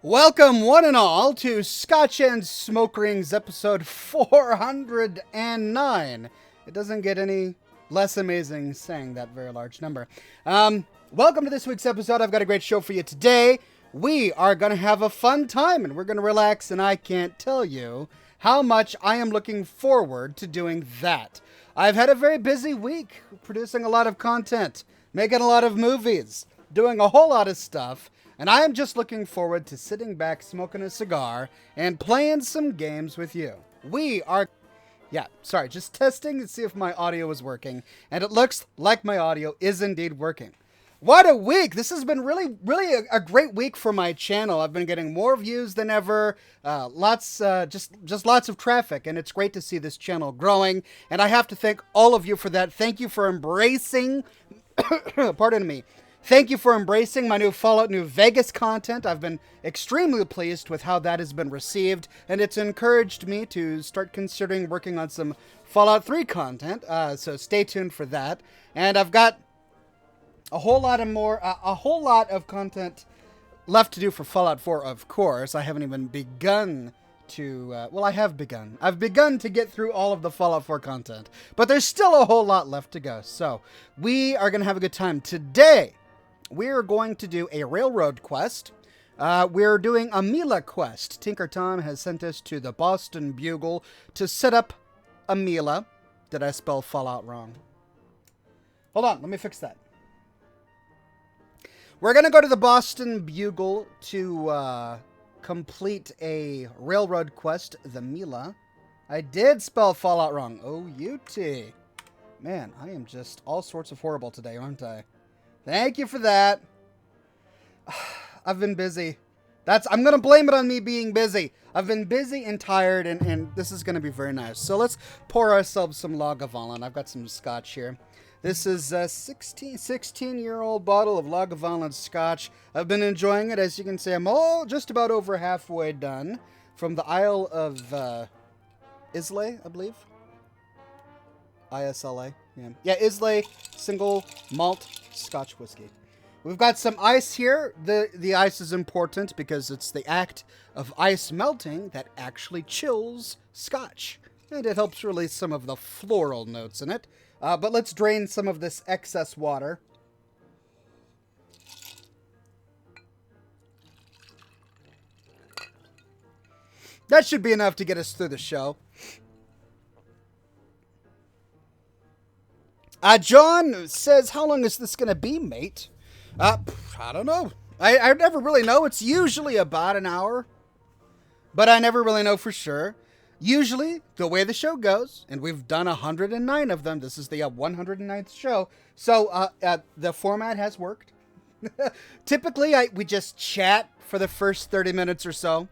Welcome, one and all, to Scotch and Smoke Rings episode 409. It doesn't get any less amazing saying that very large number. Welcome to this week's episode. I've got a great show for you today. We are going to have a fun time and we're going to relax, and I can't tell you how much I am looking forward to doing that. I've had a very busy week producing a lot of content, making a lot of movies, doing a whole lot of stuff. And I am just looking forward to sitting back, smoking a cigar, and playing some games with you. Just testing to see if my audio is working. And it looks like my audio is indeed working. What a week! This has been really a great week for my channel. I've been getting more views than ever, lots of traffic, and it's great to see this channel growing. And I have to thank all of you for that. Thank you for embracing, pardon me, thank you for embracing my new Fallout New Vegas content. I've been extremely pleased with how that has been received, and it's encouraged me to start considering working on some Fallout 3 content, so stay tuned for that. And I've got a whole lot of content left to do for Fallout 4, of course. I haven't even begun to, I have begun. I've begun to get through all of the Fallout 4 content, but there's still a whole lot left to go. So we are going to have a good time. Today, we're going to do a railroad quest. We're doing a MILA quest. Tinker Tom has sent us to the Boston Bugle to set up a MILA. Did I spell Fallout wrong? Hold on, let me fix that. We're going to go to the Boston Bugle to complete a railroad quest, the MILA. I did spell Fallout wrong. O-U-T. Man, I am just all sorts of horrible today, aren't I? Thank you for that. I've been busy. I'm going to blame it on me being busy. I've been busy and tired, and this is going to be very nice. So let's pour ourselves some Lagavulin. I've got some Scotch here. This is a 16-year-old bottle of Lagavulin Scotch. I've been enjoying it. As you can see, I'm just about over halfway done from the Isle of Islay, I believe. ISLA. Yeah, Islay single malt Scotch whiskey. We've got some ice here. The ice is important because it's the act of ice melting that actually chills Scotch. And it helps release some of the floral notes in it. But let's drain some of this excess water. That should be enough to get us through the show. John says, how long is this going to be, mate? I don't know. I never really know. It's usually about an hour. But I never really know for sure. Usually, the way the show goes, and we've done 109 of them. This is the 109th show. So, the format has worked. Typically, we just chat for the first 30 minutes or so.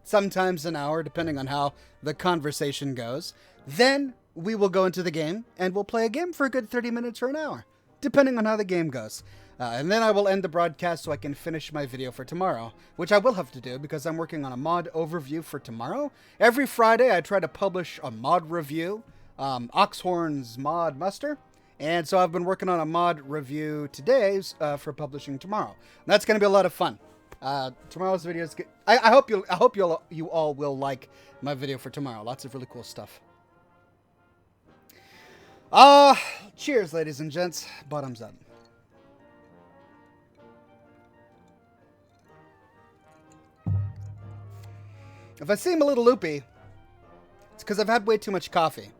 Sometimes an hour, depending on how the conversation goes. Then we will go into the game, and we'll play a game for a good 30 minutes or an hour, depending on how the game goes. And then I will end the broadcast so I can finish my video for tomorrow, which I will have to do because I'm working on a mod overview for tomorrow. Every Friday, I try to publish a mod review, Oxhorn's Mod Muster. And so I've been working on a mod review today for publishing tomorrow. That's going to be a lot of fun. Tomorrow's video is good. I hope you all will like my video for tomorrow. Lots of really cool stuff. Cheers, ladies and gents. Bottoms up. If I seem a little loopy, it's because I've had way too much coffee.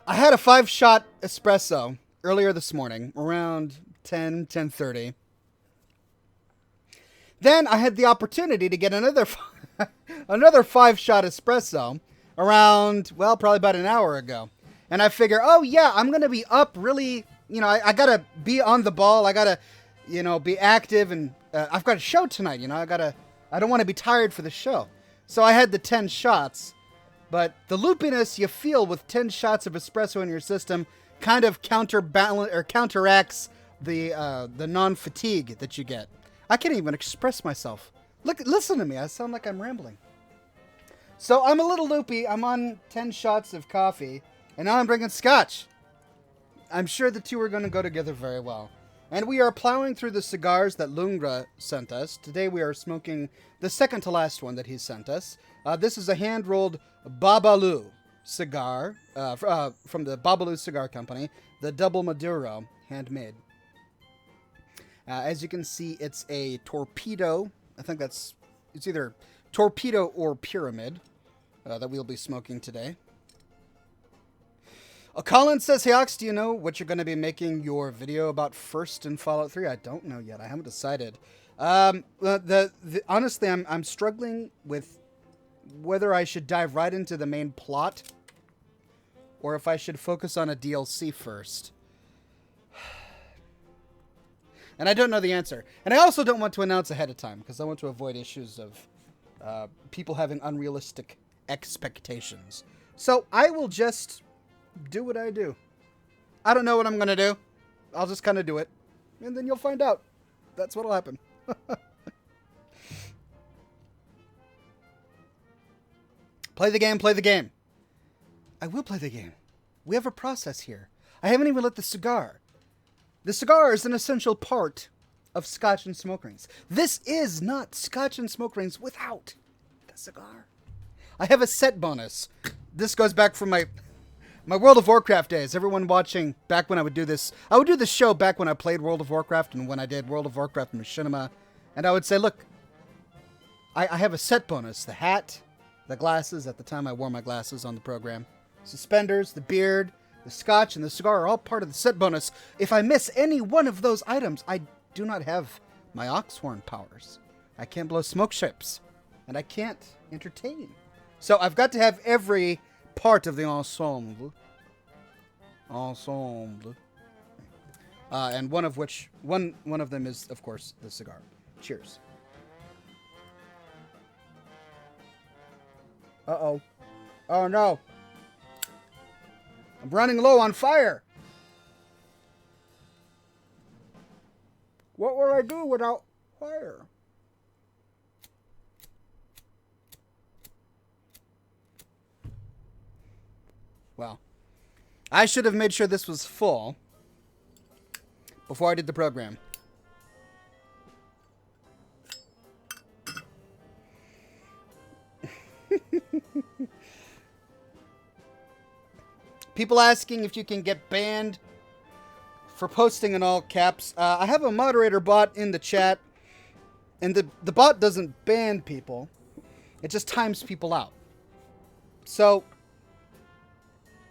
I had a 5-shot espresso earlier this morning, around 10:30. Then I had the opportunity to get another 5-shot espresso around, probably about an hour ago. And I figure, I'm going to be up really, I got to be on the ball. I got to, be active. And I've got a show tonight, I don't want to be tired for the show. So I had the 10 shots. But the loopiness you feel with 10 shots of espresso in your system kind of counteracts the non-fatigue that you get. I can't even express myself. Listen to me. I sound like I'm rambling. So I'm a little loopy. I'm on 10 shots of coffee. And now I'm drinking Scotch. I'm sure the two are going to go together very well. And we are plowing through the cigars that Lungra sent us. Today we are smoking the second to last one that he sent us. This is a hand-rolled Babalu cigar from the Babalu Cigar Company. The Double Maduro, handmade. As you can see, it's a torpedo. I think it's either torpedo or pyramid that we'll be smoking today. Colin says, hey Ox, do you know what you're going to be making your video about first in Fallout 3? I don't know yet. I haven't decided. Honestly, I'm struggling with whether I should dive right into the main plot or if I should focus on a DLC first. And I don't know the answer. And I also don't want to announce ahead of time because I want to avoid issues of people having unrealistic expectations. So I will just do what I do. I don't know what I'm going to do. I'll just kind of do it. And then you'll find out. That's what'll happen. Play the game, play the game. I will play the game. We have a process here. I haven't even lit the cigar. The cigar is an essential part of Scotch and Smoke Rings. This is not Scotch and Smoke Rings without the cigar. I have a set bonus. This goes back from my World of Warcraft days. Everyone watching back when I would do this. I would do this show back when I played World of Warcraft and when I did World of Warcraft Machinima. And I would say, look, I have a set bonus. The hat, the glasses. At the time I wore my glasses on the program. Suspenders, the beard, the Scotch, and the cigar are all part of the set bonus. If I miss any one of those items, I do not have my Oxhorn powers. I can't blow smoke ships. And I can't entertain. So I've got to have every part of the ensemble. And one of them is, of course, the cigar. Cheers. Uh-oh. Oh, no. I'm running low on fire. What will I do without fire? Well, I should have made sure this was full before I did the program. People asking if you can get banned for posting in all caps. I have a moderator bot in the chat, and the bot doesn't ban people. It just times people out. So,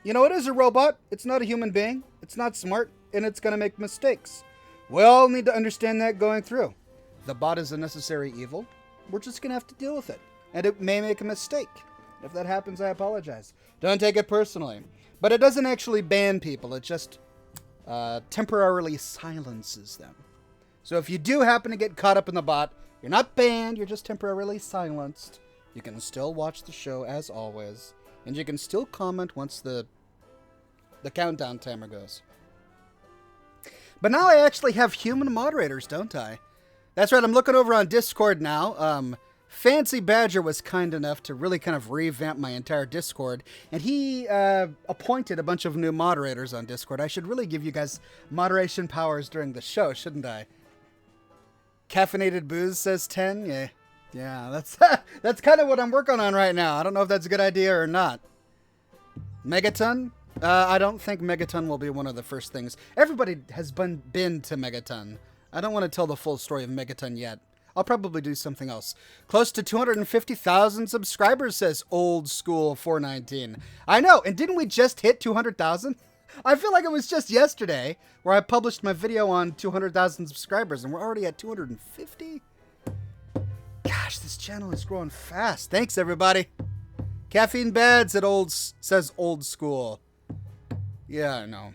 you know, it is a robot. It's not a human being. It's not smart, and it's going to make mistakes. We all need to understand that going through. The bot is a necessary evil. We're just going to have to deal with it. And it may make a mistake. If that happens, I apologize. Don't take it personally. But it doesn't actually ban people. It just temporarily silences them. So if you do happen to get caught up in the bot, you're not banned. You're just temporarily silenced. You can still watch the show as always. And you can still comment once the countdown timer goes. But now I actually have human moderators, don't I? That's right, I'm looking over on Discord now. Fancy Badger was kind enough to really kind of revamp my entire Discord. And he appointed a bunch of new moderators on Discord. I should really give you guys moderation powers during the show, shouldn't I? Caffeinated Booze says 10. Yeah, that's kind of what I'm working on right now. I don't know if that's a good idea or not. Megaton? I don't think Megaton will be one of the first things. Everybody has been to Megaton. I don't want to tell the full story of Megaton yet. I'll probably do something else. Close to 250,000 subscribers, says Old School 419. I know, and didn't we just hit 200,000? I feel like it was just yesterday where I published my video on 200,000 subscribers, and we're already at 250? Gosh, this channel is growing fast. Thanks, everybody. Caffeine bad, says Old School. Yeah, I know.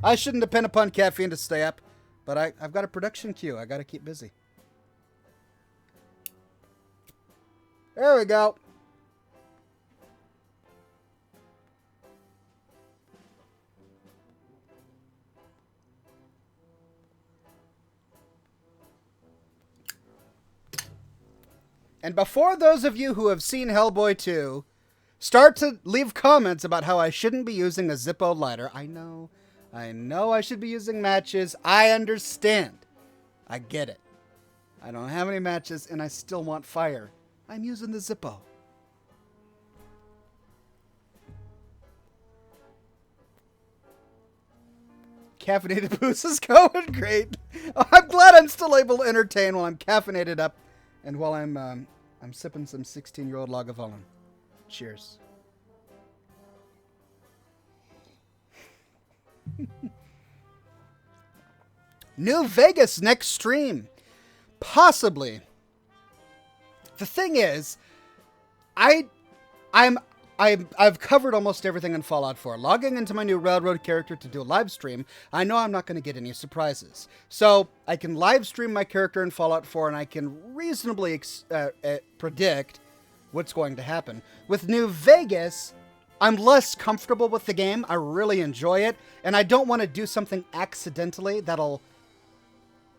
I shouldn't depend upon caffeine to stay up, but I've got a production queue. I got to keep busy. There we go. And before those of you who have seen Hellboy 2 start to leave comments about how I shouldn't be using a Zippo lighter, I know, I know I should be using matches. I understand. I get it. I don't have any matches and I still want fire. I'm using the Zippo. Caffeinated booze is going great. I'm glad I'm still able to entertain while I'm caffeinated up and while I'm sipping some 16-year-old Lagavulin. Cheers. New Vegas next stream. Possibly. The thing is, I've covered almost everything in Fallout 4. Logging into my new Railroad character to do a live stream, I know I'm not going to get any surprises. So I can live stream my character in Fallout 4 and I can reasonably predict what's going to happen. With New Vegas, I'm less comfortable with the game. I really enjoy it. And I don't want to do something accidentally that'll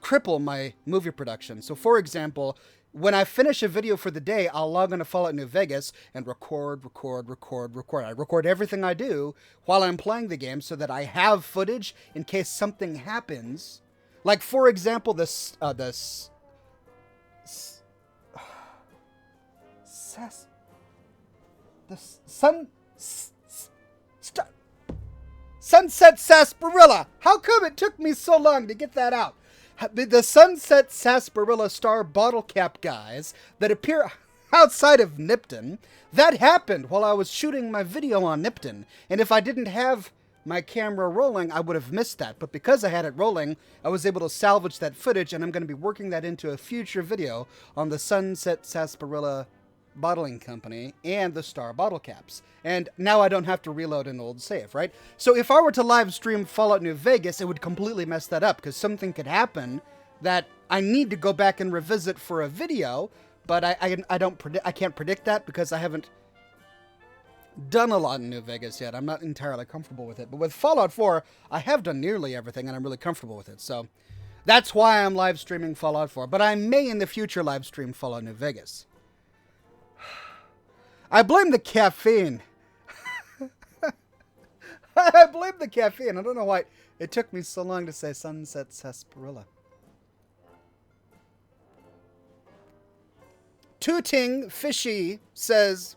cripple my movie production. So for example, when I finish a video for the day, I'll log into Fallout New Vegas and record. I record everything I do while I'm playing the game so that I have footage in case something happens. Like, for example, Sunset Sarsaparilla. How come it took me so long to get that out? The Sunset Sarsaparilla Star bottle cap guys that appear outside of Nipton, that happened while I was shooting my video on Nipton. And if I didn't have my camera rolling, I would have missed that. But because I had it rolling, I was able to salvage that footage, and I'm going to be working that into a future video on the Sunset Sarsaparilla Bottling Company and the Star bottle caps. And now I don't have to reload an old save, right? So if I were to live stream Fallout New Vegas, it would completely mess that up because something could happen that I need to go back and revisit for a video, but I can't predict that because I haven't done a lot in New Vegas yet. I'm not entirely comfortable with it. But with Fallout 4, I have done nearly everything and I'm really comfortable with it. So that's why I'm live streaming Fallout 4. But I may in the future live stream Fallout New Vegas. I blame the caffeine. I blame the caffeine. I don't know why it took me so long to say Sunset Sarsaparilla. Tooting Fishy says,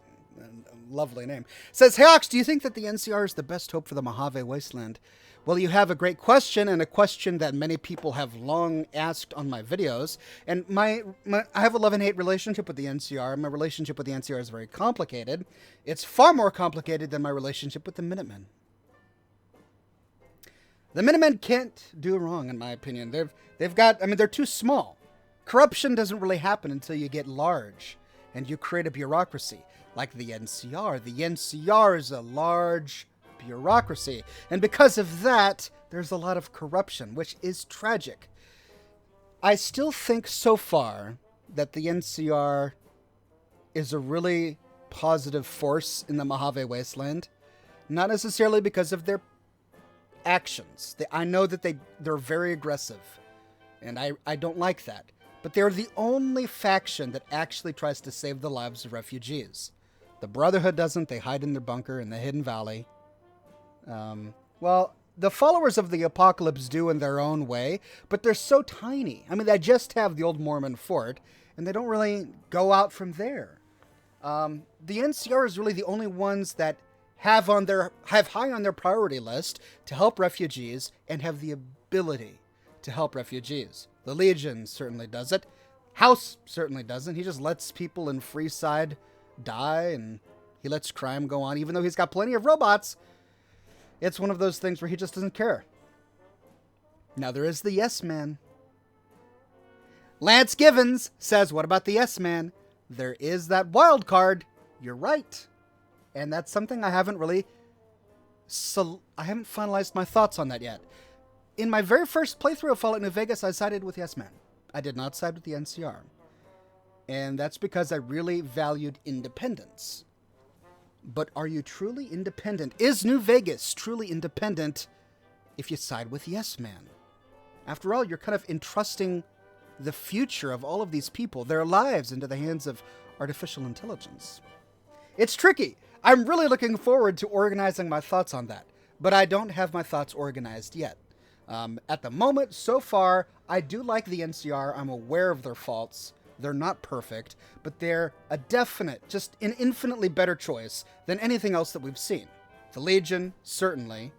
lovely name, says, "Hey Ox, do you think that the NCR is the best hope for the Mojave Wasteland?" Well, you have a great question, and a question that many people have long asked on my videos. And I have a love-and-hate relationship with the NCR. My relationship with the NCR is very complicated. It's far more complicated than my relationship with the Minutemen. The Minutemen can't do wrong, in my opinion. They're too small. Corruption doesn't really happen until you get large, and you create a bureaucracy. Like the NCR. The NCR is a large bureaucracy, and because of that, there's a lot of corruption, which is tragic. I still think so far that the NCR is a really positive force in the Mojave Wasteland, not necessarily because of their actions. I know that they're very aggressive, and I don't like that, but they're the only faction that actually tries to save the lives of refugees. The Brotherhood doesn't. They hide in their bunker in the Hidden Valley. Well, the followers of the Apocalypse do in their own way, but they're so tiny. I mean, they just have the old Mormon fort, and they don't really go out from there. The NCR is really the only ones that have high on their priority list to help refugees and have the ability to help refugees. The Legion certainly does it. House certainly doesn't. He just lets people in Freeside die, and he lets crime go on, even though he's got plenty of robots. It's one of those things where he just doesn't care. Now there is the Yes Man. Lance Givens says, what about the Yes Man? There is that wild card. You're right. And that's something I haven't finalized my thoughts on that yet. In my very first playthrough of Fallout New Vegas, I sided with Yes Man. I did not side with the NCR. And that's because I really valued independence. But are you truly independent? Is New Vegas truly independent if you side with Yes Man? After all, you're kind of entrusting the future of all of these people, their lives, into the hands of artificial intelligence. It's tricky. I'm really looking forward to organizing my thoughts on that. but I don't have my thoughts organized yet. At the moment, so far, I do like the NCR. I'm aware of their faults. They're not perfect, but they're a definite, just an infinitely better choice than anything else that we've seen. The Legion, certainly.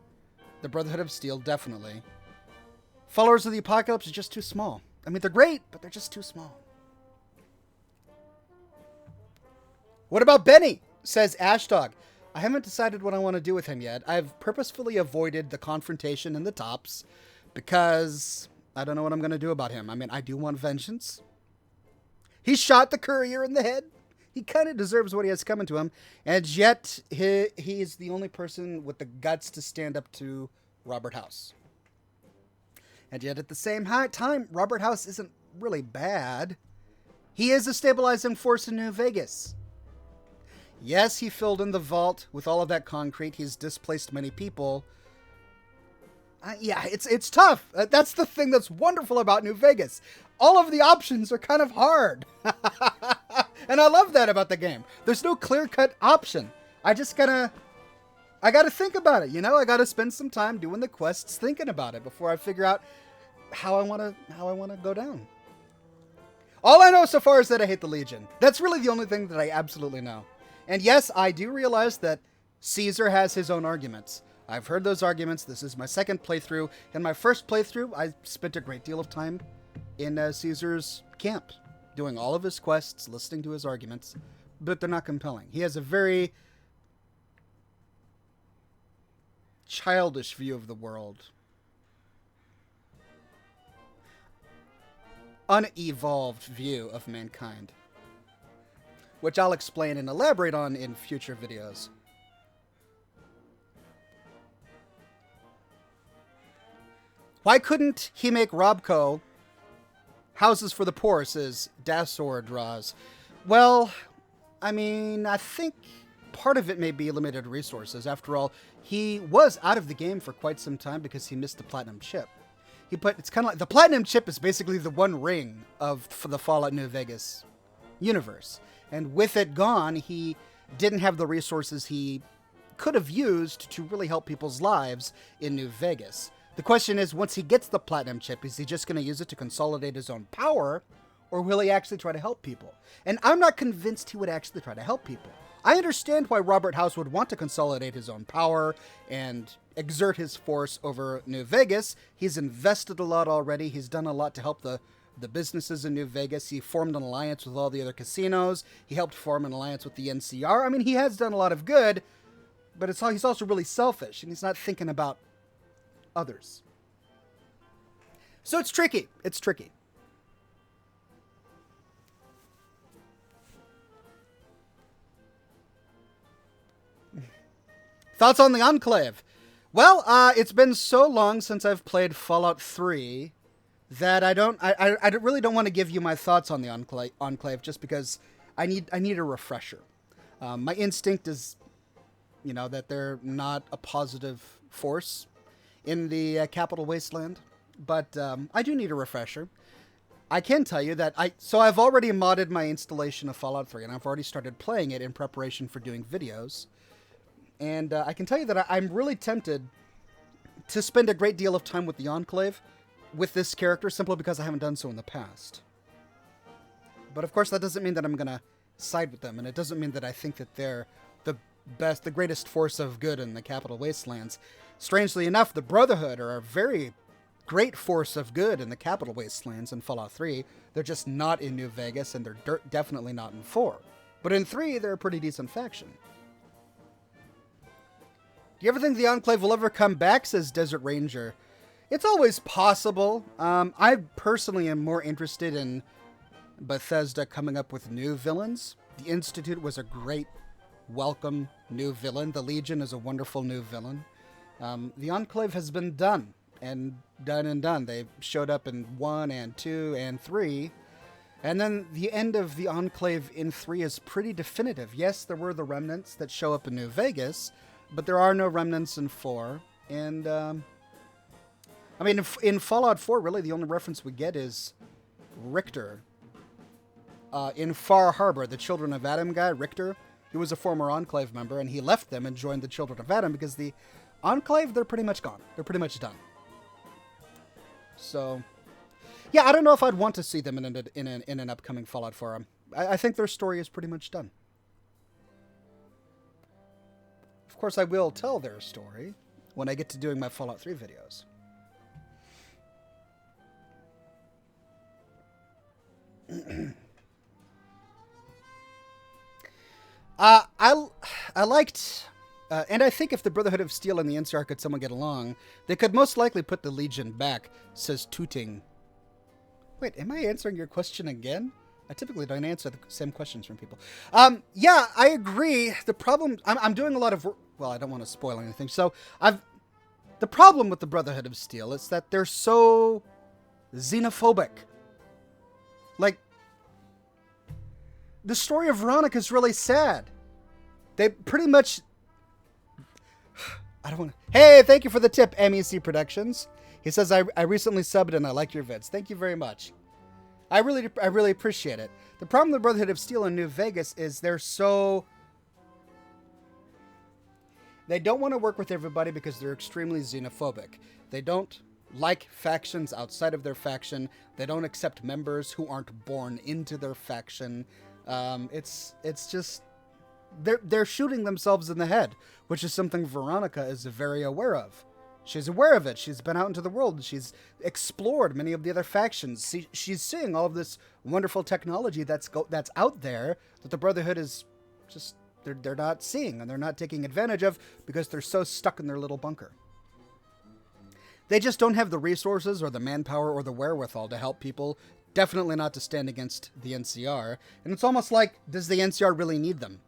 The Brotherhood of Steel, definitely. Followers of the Apocalypse are just too small. I mean, they're great, but they're just too small. What about Benny? Says Ashdog. I haven't decided what I want to do with him yet. I've purposefully avoided the confrontation in the tops because I don't know what I'm going to do about him. I mean, I do want vengeance. He shot the courier in the head. He kind of deserves what he has coming to him. And yet, he is the only person with the guts to stand up to Robert House. And yet, at the same time, Robert House isn't really bad. He is a stabilizing force in New Vegas. Yes, he filled in the vault with all of that concrete. He's displaced many people. Yeah, it's tough. That's the thing that's wonderful about New Vegas. All of the options are kind of hard. And I love that about the game. There's no clear-cut option. I gotta think about it, you know? I gotta spend some time doing the quests thinking about it before I figure out how I wanna go down. All I know so far is that I hate the Legion. That's really the only thing that I absolutely know. And yes, I do realize that Caesar has his own arguments. I've heard those arguments. This is my second playthrough. In my first playthrough, I spent a great deal of time in Caesar's camp, doing all of his quests, listening to his arguments, but they're not compelling. He has a very childish view of the world. Unevolved view of mankind, which I'll explain and elaborate on in future videos. Why couldn't he make Robco houses for the poor, says Dasor draws. Well, I mean, I think part of it may be limited resources. After all, he was out of the game for quite some time because he missed the platinum chip. It's kind of like the platinum chip is basically the one ring for the Fallout New Vegas universe. And with it gone, he didn't have the resources he could have used to really help people's lives in New Vegas. The question is, once he gets the platinum chip, is he just going to use it to consolidate his own power, or will he actually try to help people? And I'm not convinced he would actually try to help people. I understand why Robert House would want to consolidate his own power and exert his force over New Vegas. He's invested a lot already. He's done a lot to help the businesses in New Vegas. He formed an alliance with all the other casinos. He helped form an alliance with the NCR. I mean, he has done a lot of good, but he's also really selfish, and he's not thinking about others. So it's tricky. It's tricky. Thoughts on the Enclave? Well, it's been so long since I've played Fallout 3 that I really don't want to give you my thoughts on the Enclave just because I need a refresher. My instinct is, that they're not a positive force in the Capital Wasteland, but I do need a refresher. I can tell you that I've already modded my installation of Fallout 3, and I've already started playing it in preparation for doing videos. And I can tell you that I'm really tempted to spend a great deal of time with the Enclave with this character simply because I haven't done so in the past. But of course, that doesn't mean that I'm going to side with them, and it doesn't mean that I think that they're the greatest force of good in the Capital Wastelands. Strangely enough, the Brotherhood are a very great force of good in the Capital Wastelands in Fallout 3. They're just not in New Vegas, and they're definitely not in 4. But in 3, they're a pretty decent faction. Do you ever think the Enclave will ever come back, says Desert Ranger? It's always possible. I personally am more interested in Bethesda coming up with new villains. The Institute was a great, welcome new villain. The Legion is a wonderful new villain. The Enclave has been done and done. They showed up in 1 and 2 and 3. And then the end of the Enclave in 3 is pretty definitive. Yes, there were the remnants that show up in New Vegas, but there are no remnants in 4. And, in Fallout 4, really, the only reference we get is Richter. In Far Harbor, the Children of Adam guy, Richter, he was a former Enclave member, and he left them and joined the Children of Adam because the Enclave, they're pretty much gone. They're pretty much done. So, yeah, I don't know if I'd want to see them in an upcoming Fallout forum. I think their story is pretty much done. Of course, I will tell their story when I get to doing my Fallout 3 videos. I liked, and I think if the Brotherhood of Steel and the NCR could someone get along, they could most likely put the Legion back, says Tooting. Wait, am I answering your question again? I typically don't answer the same questions from people. Yeah, I agree. The problem, I'm doing a lot of, well, I don't want to spoil anything. So the problem with the Brotherhood of Steel is that they're so xenophobic. Like, the story of Veronica is really sad. They pretty much, I don't want to, hey, thank you for the tip, MEC Productions. He says, I recently subbed and I like your vids. Thank you very much. I really appreciate it. The problem with the Brotherhood of Steel in New Vegas is they don't want to work with everybody because they're extremely xenophobic. They don't like factions outside of their faction. They don't accept members who aren't born into their faction. It's just, they're shooting themselves in the head, which is something Veronica is very aware of. She's aware of it. She's been out into the world. She's explored many of the other factions. She's seeing all of this wonderful technology that's out there that the Brotherhood is just, they're not seeing and they're not taking advantage of because they're so stuck in their little bunker. They just don't have the resources or the manpower or the wherewithal to help people. Definitely not to stand against the NCR. And it's almost like, does the NCR really need them?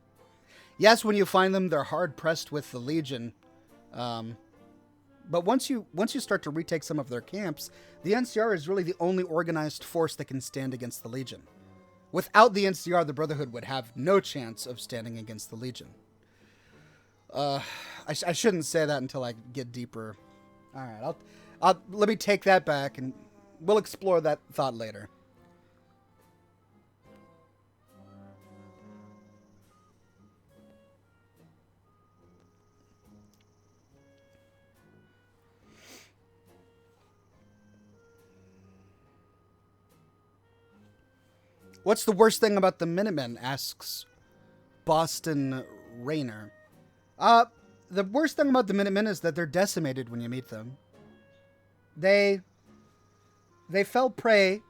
Yes, when you find them, they're hard pressed with the Legion. But once you start to retake some of their camps, the NCR is really the only organized force that can stand against the Legion. Without the NCR, the Brotherhood would have no chance of standing against the Legion. I shouldn't say that until I get deeper. All right, I'll let me take that back, and we'll explore that thought later. What's the worst thing about the Minimun? Asks Boston Rayner. The worst thing about the Minimun is that they're decimated when you meet them. They fell prey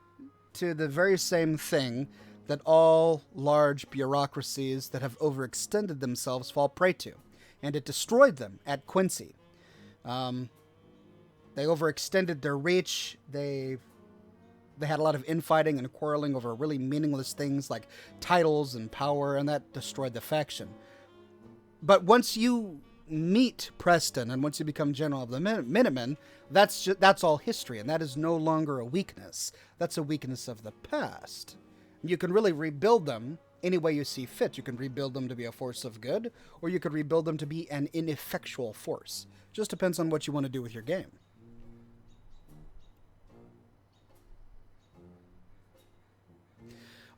to the very same thing that all large bureaucracies that have overextended themselves fall prey to. And it destroyed them at Quincy. They overextended their reach. They had a lot of infighting and quarreling over really meaningless things like titles and power, and that destroyed the faction. But once you meet Preston and once you become general of the Minimun, that's all history, and that is no longer a weakness. That's a weakness of the past. You can really rebuild them any way you see fit. You can rebuild them to be a force of good, or you could rebuild them to be an ineffectual force. Just depends on what you want to do with your game.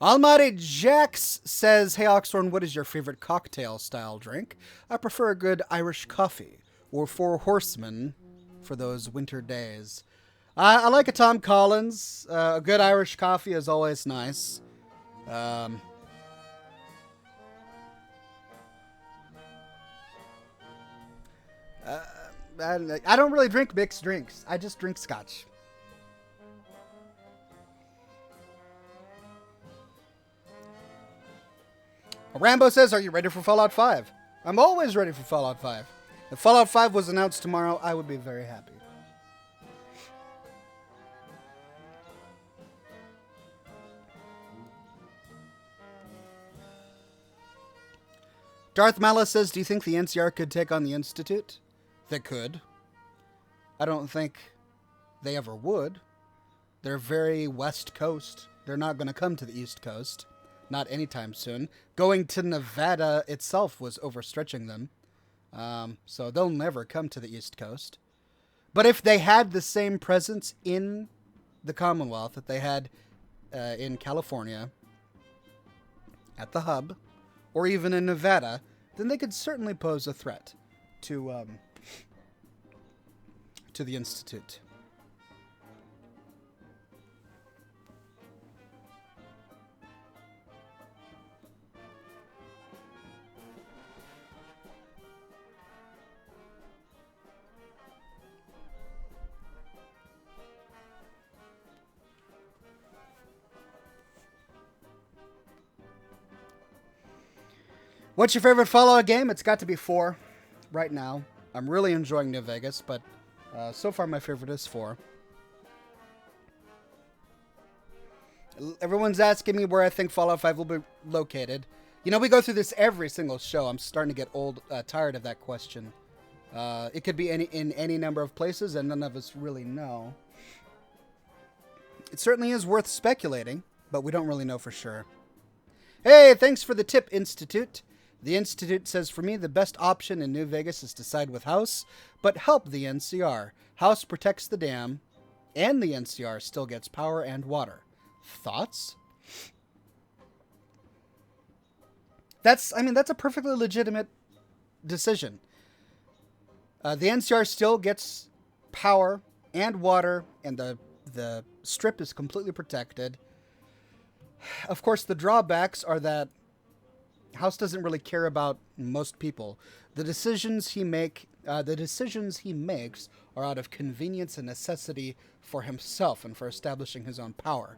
Almighty Jax says, hey Oxhorn, what is your favorite cocktail style drink? I prefer a good Irish coffee, or Four Horsemen for those winter days. I like a Tom Collins. A good Irish coffee is always nice. I don't really drink mixed drinks. I just drink Scotch. Rambo says, are you ready for Fallout 5? I'm always ready for Fallout 5. If Fallout 5 was announced tomorrow, I would be very happy. Darth MILA says, do you think the NCR could take on the Institute? They could. I don't think they ever would. They're very West Coast. They're not going to come to the East Coast. Not anytime soon. Going to Nevada itself was overstretching them. So they'll never come to the East Coast. But if they had the same presence in the Commonwealth that they had in California, at the hub, or even in Nevada, then they could certainly pose a threat to to the Institute. What's your favorite Fallout game? It's got to be 4 right now. I'm really enjoying New Vegas, but so far my favorite is 4. Everyone's asking me where I think Fallout 5 will be located. You know, we go through this every single show. I'm starting to get tired of that question. It could be in any number of places, and none of us really know. It certainly is worth speculating, but we don't really know for sure. Hey, thanks for the tip, Institute. The Institute says, for me, the best option in New Vegas is to side with House, but help the NCR. House protects the dam, and the NCR still gets power and water. Thoughts? That's a perfectly legitimate decision. The NCR still gets power and water, and the strip is completely protected. Of course, the drawbacks are that House doesn't really care about most people. The decisions he makes are out of convenience and necessity for himself and for establishing his own power.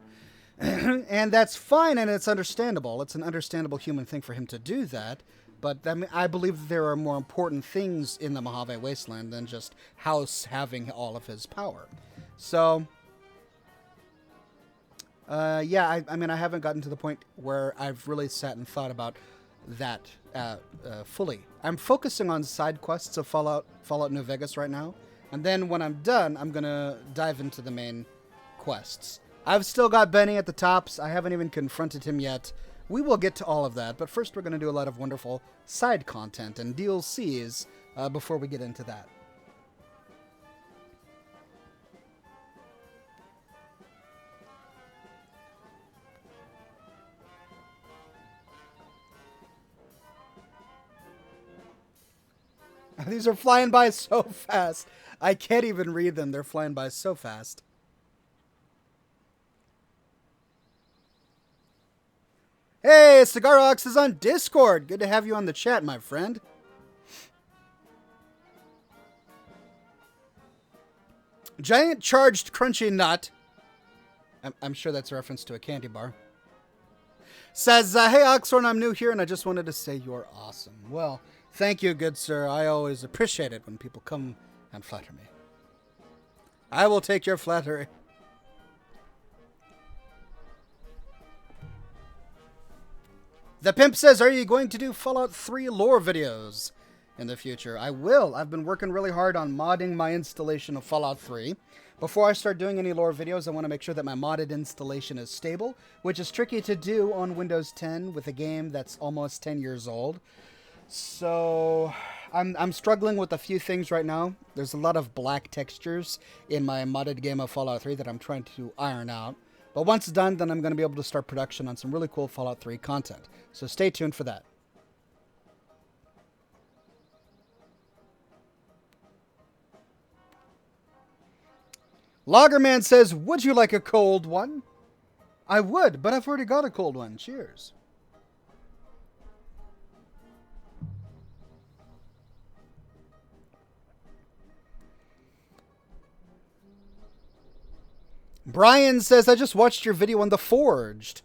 And that's fine, and it's understandable. It's an understandable human thing for him to do that. But I believe that there are more important things in the Mojave Wasteland than just House having all of his power. So, yeah, I haven't gotten to the point where I've really sat and thought about that fully. I'm focusing on side quests of Fallout New Vegas right now, and then when I'm done, I'm gonna dive into the main quests. I've still got Benny at the tops. I haven't even confronted him yet. We will get to all of that, but first we're gonna do a lot of wonderful side content and DLCs before we get into that. These are flying by so fast. I can't even read them. They're flying by so fast. Hey, Cigar Ox is on Discord. Good to have you on the chat, my friend. Giant charged crunchy nut. I'm sure that's a reference to a candy bar. Says, hey, Oxhorn, I'm new here, and I just wanted to say you're awesome. Well, thank you, good sir. I always appreciate it when people come and flatter me. I will take your flattery. The Pimp says, are you going to do Fallout 3 lore videos in the future? I will. I've been working really hard on modding my installation of Fallout 3. Before I start doing any lore videos, I want to make sure that my modded installation is stable, which is tricky to do on Windows 10 with a game that's almost 10 years old. So I'm struggling with a few things right now. There's a lot of black textures in my modded game of Fallout 3 that I'm trying to iron out. But once done, then I'm going to be able to start production on some really cool Fallout 3 content. So stay tuned for that. Loggerman says, would you like a cold one? I would, but I've already got a cold one. Cheers. Brian says, I just watched your video on The Forged.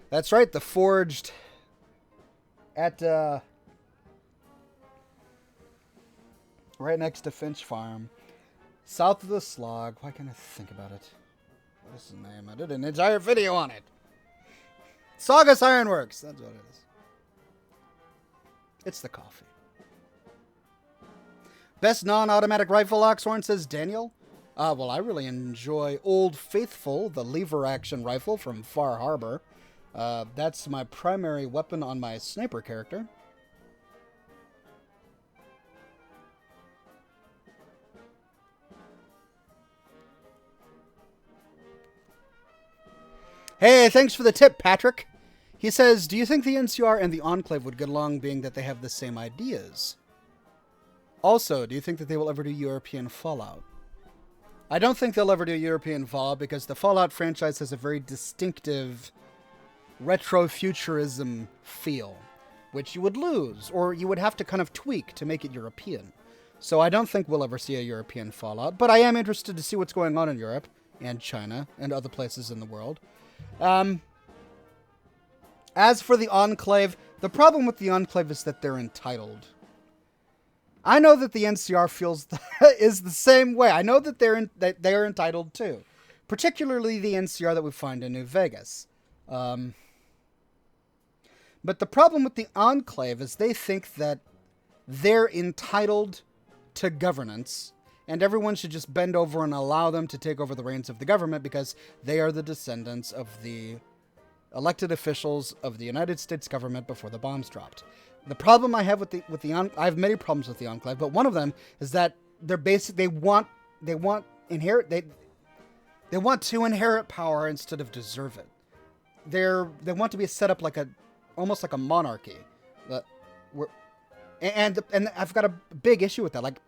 That's right, The Forged at, right next to Finch Farm. South of the Slog. Why can't I think about it? What is his name? I did an entire video on it. Saugus Ironworks. That's what it is. It's the coffee. Best non-automatic rifle, Oxhorn, says Daniel. Well, I really enjoy Old Faithful, the lever-action rifle from Far Harbor. That's my primary weapon on my sniper character. Hey, thanks for the tip, Patrick. He says, do you think the NCR and the Enclave would get along, being that they have the same ideas? Also, do you think that they will ever do European Fallout? I don't think they'll ever do European Fallout because the Fallout franchise has a very distinctive retrofuturism feel, which you would lose, or you would have to kind of tweak to make it European. So I don't think we'll ever see a European Fallout, but I am interested to see what's going on in Europe and China and other places in the world. As for the Enclave, the problem with the Enclave is that they're entitled. I know that the NCR feels is the same way. I know that they're entitled too, particularly the NCR that we find in New Vegas. But the problem with the Enclave is they think that they're entitled to governance, and everyone should just bend over and allow them to take over the reins of the government because they are the descendants of the elected officials of the United States government before the bombs dropped. The problem I have with the I have many problems with the Enclave, but one of them is that they want to inherit power instead of deserve it. They want to be set up almost like a monarchy. And I've got a big issue with that.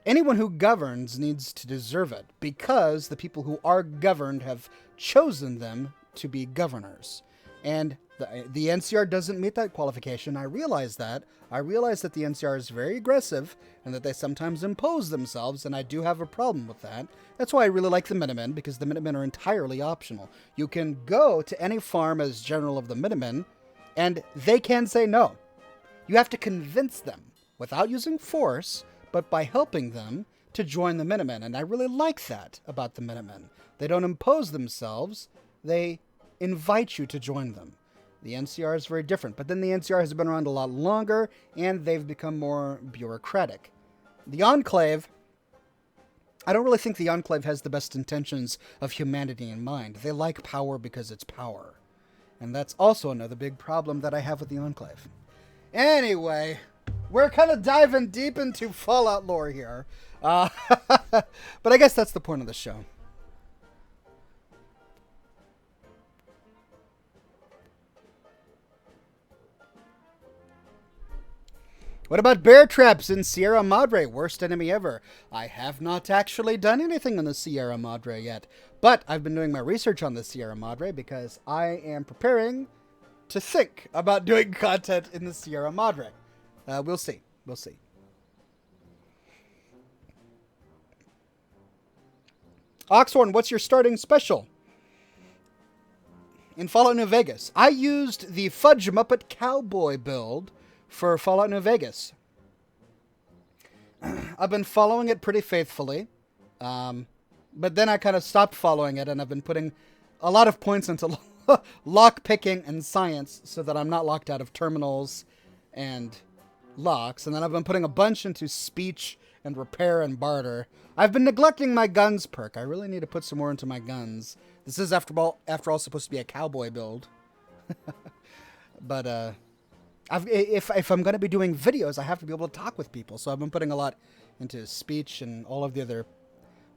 Anyone who governs needs to deserve it because the people who are governed have chosen them to be governors. And the NCR doesn't meet that qualification. I realize that. I realize that the NCR is very aggressive and that they sometimes impose themselves, and I do have a problem with that. That's why I really like the Minimun, because the Minutemen are entirely optional. You can go to any farm as general of the Minutemen, and they can say no. You have to convince them, without using force, but by helping them, to join the Minutemen. And I really like that about the Minutemen. They don't impose themselves. They invite you to join them. The NCR is very different, but then the NCR has been around a lot longer, and they've become more bureaucratic. The Enclave, I don't really think the Enclave has the best intentions of humanity in mind. They like power because it's power. And that's also another big problem that I have with the Enclave. Anyway, we're kind of diving deep into Fallout lore here. But I guess that's the point of the show. What about bear traps in Sierra Madre? Worst enemy ever. I have not actually done anything on the Sierra Madre yet, but I've been doing my research on the Sierra Madre because I am preparing to think about doing content in the Sierra Madre. We'll see. We'll see. Oxhorn, what's your starting special? In Fallout New Vegas, I used the Fudge Muppet Cowboy build for Fallout New Vegas. I've been following it pretty faithfully, but then I kind of stopped following it, and I've been putting a lot of points into lock picking and science so that I'm not locked out of terminals and locks, and then I've been putting a bunch into speech and repair and barter. I've been neglecting my guns perk. I really need to put some more into my guns. This is, after all, supposed to be a cowboy build. But, if I'm going to be doing videos, I have to be able to talk with people. So I've been putting a lot into speech and all of the other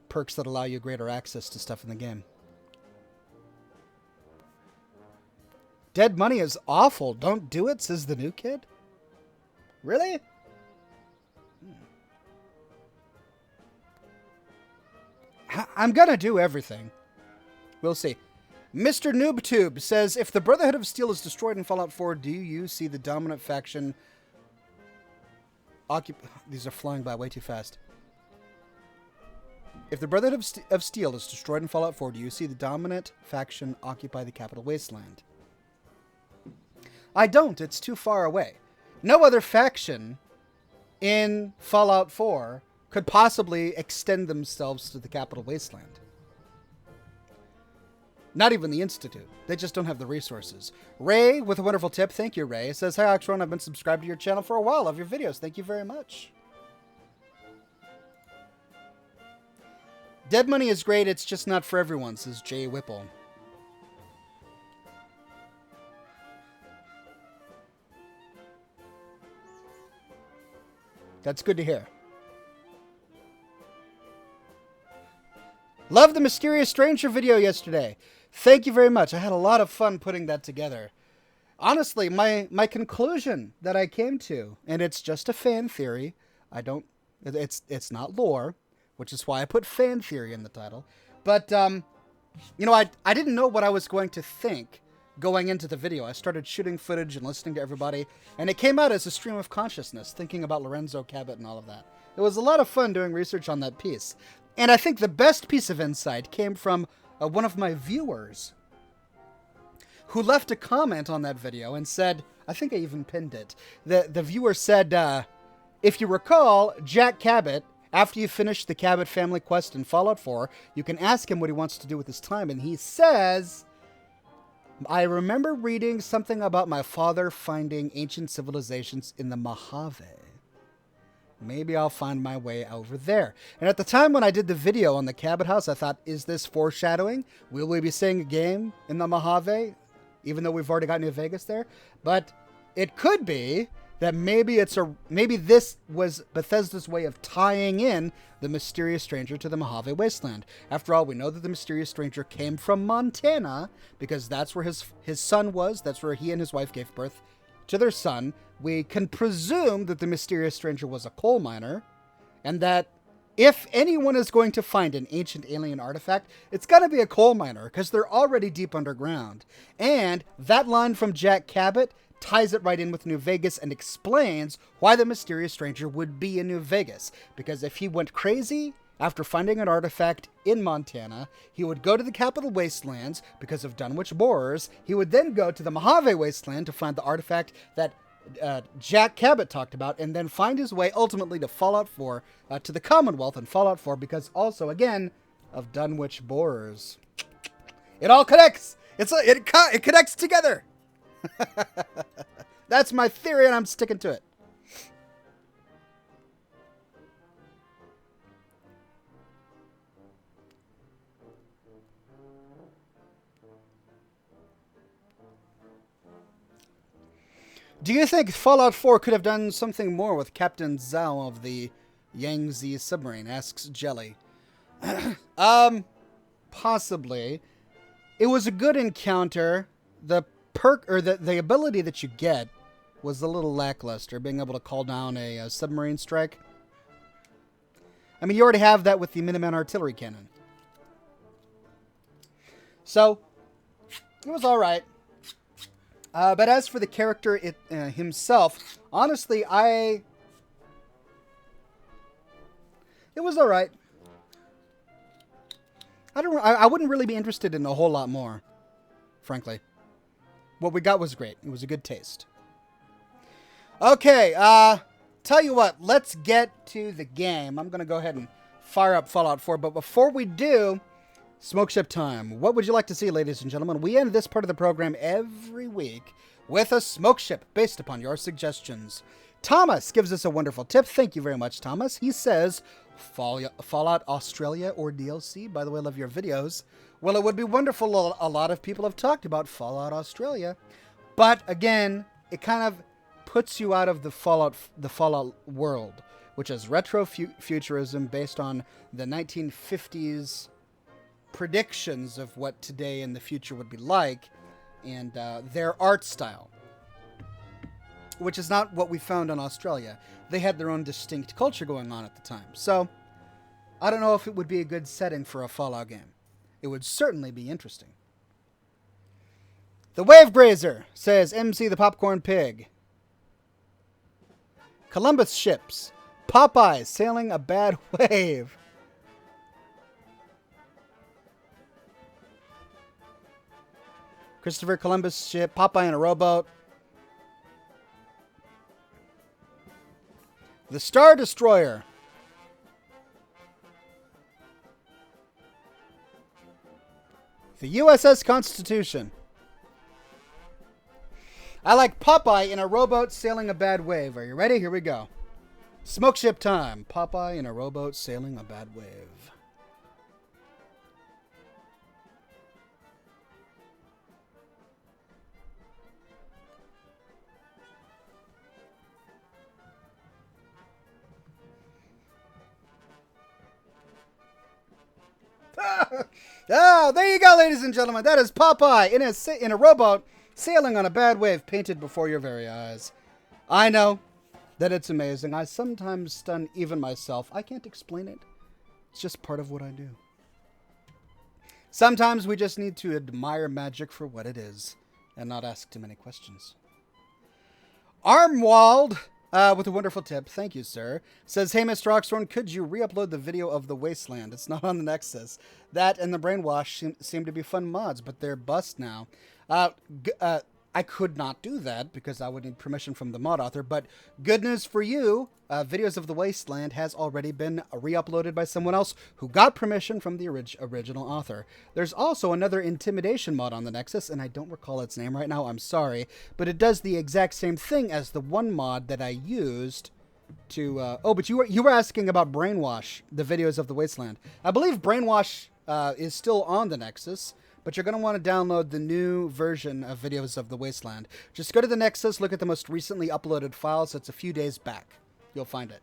perks that allow you greater access to stuff in the game. Dead money is awful. Don't do it, says the new kid. Really? I'm going to do everything. We'll see. Mr. NoobTube says, if the Brotherhood of Steel is destroyed in Fallout 4, do you see the dominant faction occupy... These are flying by way too fast. If the Brotherhood of Steel is destroyed in Fallout 4, do you see the dominant faction occupy the Capital Wasteland? I don't. It's too far away. No other faction in Fallout 4 could possibly extend themselves to the Capital Wasteland. Not even the Institute. They just don't have the resources. Ray, with a wonderful tip. Thank you, Ray. Says, hi, Oxhorn. I've been subscribed to your channel for a while. Love your videos. Thank you very much. Dead money is great. It's just not for everyone, says Jay Whipple. That's good to hear. Love the Mysterious Stranger video yesterday. Thank you very much. I had a lot of fun putting that together. Honestly, my conclusion that I came to, and it's just a fan theory, it's not lore, which is why I put fan theory in the title. But, you know, I didn't know what I was going to think going into the video. I started shooting footage and listening to everybody, and it came out as a stream of consciousness, thinking about Lorenzo Cabot and all of that. It was a lot of fun doing research on that piece. And I think the best piece of insight came from one of my viewers who left a comment on that video and said, I think I even pinned it. The viewer said, if you recall, Jack Cabot, after you finish the Cabot family quest in Fallout 4, you can ask him what he wants to do with his time. And he says, I remember reading something about my father finding ancient civilizations in the Mojave. Maybe I'll find my way over there. And at the time when I did the video on the Cabot house, I thought, is this foreshadowing? Will we be seeing a game in the Mojave, even though we've already got New Vegas there? But it could be that maybe this was Bethesda's way of tying in the mysterious stranger to the Mojave Wasteland. After all, we know that the mysterious stranger came from Montana because that's where his son was. That's where he and his wife gave birth to their son. We can presume that the mysterious stranger was a coal miner, and that if anyone is going to find an ancient alien artifact, it's got to be a coal miner, because they're already deep underground. And that line from Jack Cabot ties it right in with New Vegas and explains why the mysterious stranger would be in New Vegas. Because if he went crazy after finding an artifact in Montana, he would go to the Capital Wastelands because of Dunwich borers. He would then go to the Mojave Wasteland to find the artifact that Jack Cabot talked about, and then find his way ultimately to Fallout 4, to the Commonwealth in Fallout 4, because also, again, of Dunwich borers. It all connects! It connects together! That's my theory, and I'm sticking to it. Do you think Fallout 4 could have done something more with Captain Zhao of the Yangtze submarine? Asks Jelly. Possibly. It was a good encounter. The perk, or the ability that you get was a little lackluster, being able to call down a submarine strike. I mean, you already have that with the Minimun artillery cannon. So, it was alright. But as for the character himself, honestly, it was all right. I wouldn't really be interested in a whole lot more, frankly. What we got was great. It was a good taste. Okay, tell you what, let's get to the game. I'm going to go ahead and fire up Fallout 4, but before we do, smoke ship time. What would you like to see, ladies and gentlemen? We end this part of the program every week with a smoke ship based upon your suggestions. Thomas gives us a wonderful tip. Thank you very much, Thomas. He says, Fallout Australia or DLC. By the way, I love your videos. Well, it would be wonderful. A lot of people have talked about Fallout Australia. But again, it kind of puts you out of the Fallout world, which is retro futurism based on the 1950s predictions of what today and the future would be like, and their art style, which is not what we found in Australia. They had their own distinct culture going on at the time. So, I don't know if it would be a good setting for a Fallout game. It would certainly be interesting. The Wave Grazer says, MC the Popcorn Pig. Columbus ships. Popeye sailing a bad wave. Christopher Columbus ship. Popeye in a rowboat. The Star Destroyer. The USS Constitution. I like Popeye in a rowboat sailing a bad wave. Are you ready? Here we go. Smoke ship time. Popeye in a rowboat sailing a bad wave. Oh, there you go, ladies and gentlemen. That is Popeye in a rowboat sailing on a bad wave painted before your very eyes. I know that it's amazing. I sometimes stun even myself. I can't explain it. It's just part of what I do. Sometimes we just need to admire magic for what it is and not ask too many questions. Armwald, with a wonderful tip, thank you, sir, says, hey, Mr. Oxhorn, could you re-upload the video of the Wasteland? It's not on the Nexus. That and the Brainwash seem to be fun mods, but they're bust now. I could not do that because I would need permission from the mod author, but good news for you, Videos of the Wasteland has already been re-uploaded by someone else who got permission from the original author. There's also another Intimidation mod on the Nexus, and I don't recall its name right now, I'm sorry, but it does the exact same thing as the one mod that I used to... but you were asking about Brainwash, the Videos of the Wasteland. I believe Brainwash is still on the Nexus, but you're going to want to download the new version of Videos of the Wasteland. Just go to the Nexus, look at the most recently uploaded files. It's a few days back. You'll find it.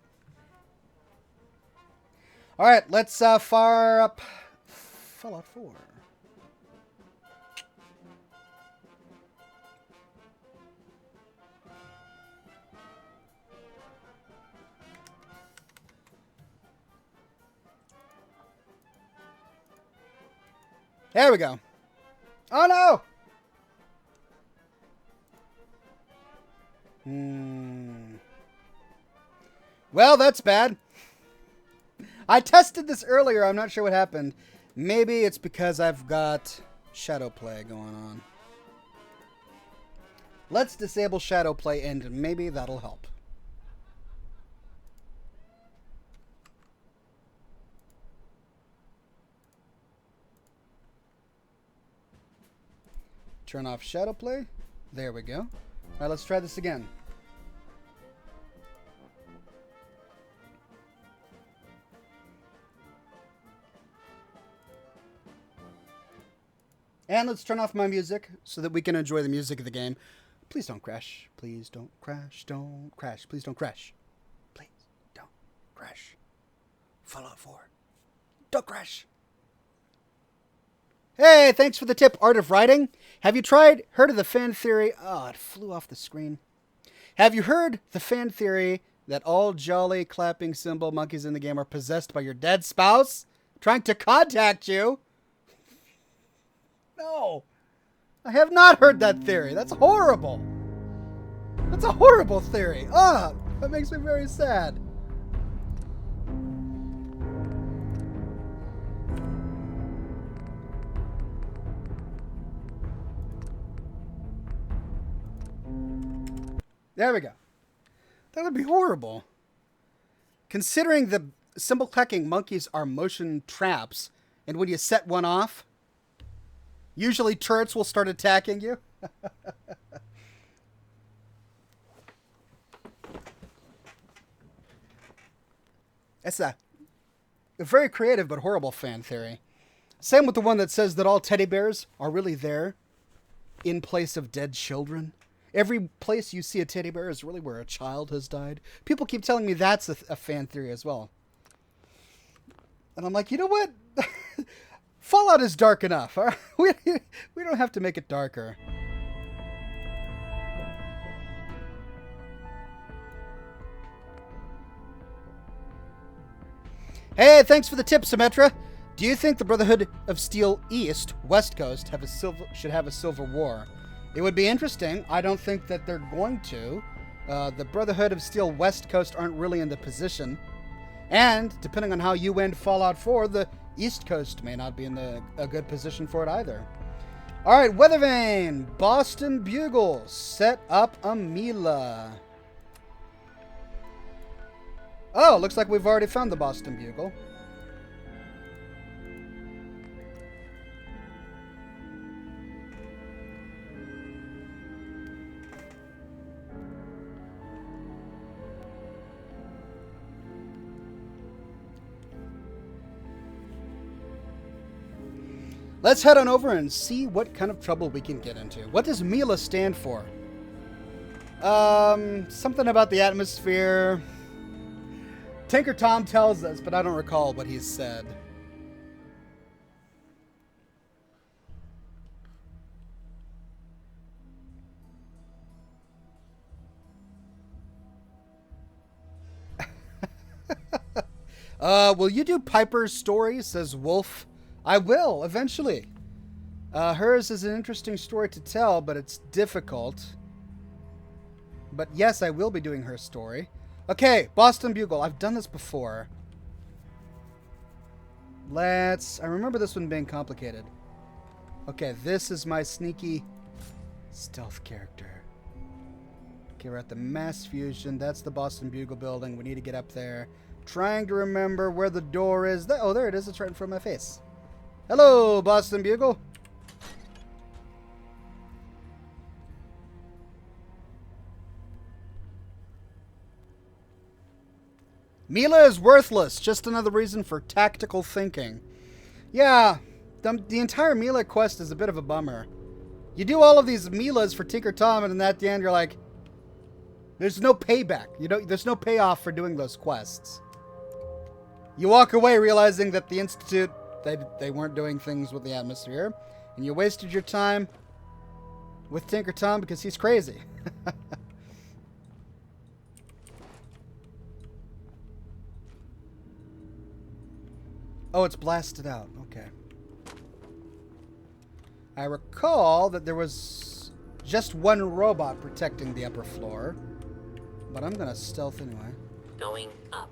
All right, let's fire up Fallout 4. There we go. Oh, no! Well, that's bad. I tested this earlier. I'm not sure what happened. Maybe it's because I've got shadow play going on. Let's disable shadow play, and maybe that'll help. Turn off shadow play. There we go. All right, let's try this again. And let's turn off my music so that we can enjoy the music of the game. Please don't crash. Please don't crash. Don't crash. Please don't crash. Please don't crash. Fallout 4. Don't crash. Hey, thanks for the tip, Art of Writing. Have you heard of the fan theory? Oh, it flew off the screen. Have you heard the fan theory that all jolly clapping cymbal monkeys in the game are possessed by your dead spouse trying to contact you? No, I have not heard that theory. That's horrible. That's a horrible theory. Ah, that makes me very sad. There we go. That would be horrible. Considering the cymbal clacking monkeys are motion traps, and when you set one off, usually turrets will start attacking you. It's a very creative but horrible fan theory. Same with the one that says that all teddy bears are really there in place of dead children. Every place you see a teddy bear is really where a child has died. People keep telling me that's a fan theory as well. And I'm like, you know what? Fallout is dark enough. All right? We don't have to make it darker. Hey, thanks for the tip, Symmetra. Do you think the Brotherhood of Steel East, West Coast, should have a civil war? It would be interesting. I don't think that they're going to. The Brotherhood of Steel West Coast aren't really in the position. And, depending on how you end Fallout 4, the East Coast may not be in a good position for it either. Alright, Weathervane, Boston Bugle, set up a MILA. Oh, looks like we've already found the Boston Bugle. Let's head on over and see what kind of trouble we can get into. What does MILA stand for? Something about the atmosphere. Tinker Tom tells us, but I don't recall what he's said. Will you do Piper's story? Says Wolf. I will, eventually. Hers is an interesting story to tell, but it's difficult. But yes, I will be doing her story. Okay, Boston Bugle. I've done this before. I remember this one being complicated. Okay, this is my sneaky stealth character. Okay, we're at the Mass Fusion. That's the Boston Bugle building. We need to get up there. Trying to remember where the door is. Oh, there it is. It's right in front of my face. Hello, Boston Bugle. MILA is worthless. Just another reason for tactical thinking. Yeah, the entire MILA quest is a bit of a bummer. You do all of these MILAs for Tinker Tom, and then at the end you're like, there's no payback. There's no payoff for doing those quests. You walk away realizing that the Institute, they weren't doing things with the atmosphere, and you wasted your time with Tinker Tom because he's crazy. Oh, it's blasted out. Okay. I recall that there was just one robot protecting the upper floor, but I'm gonna stealth anyway. Going up.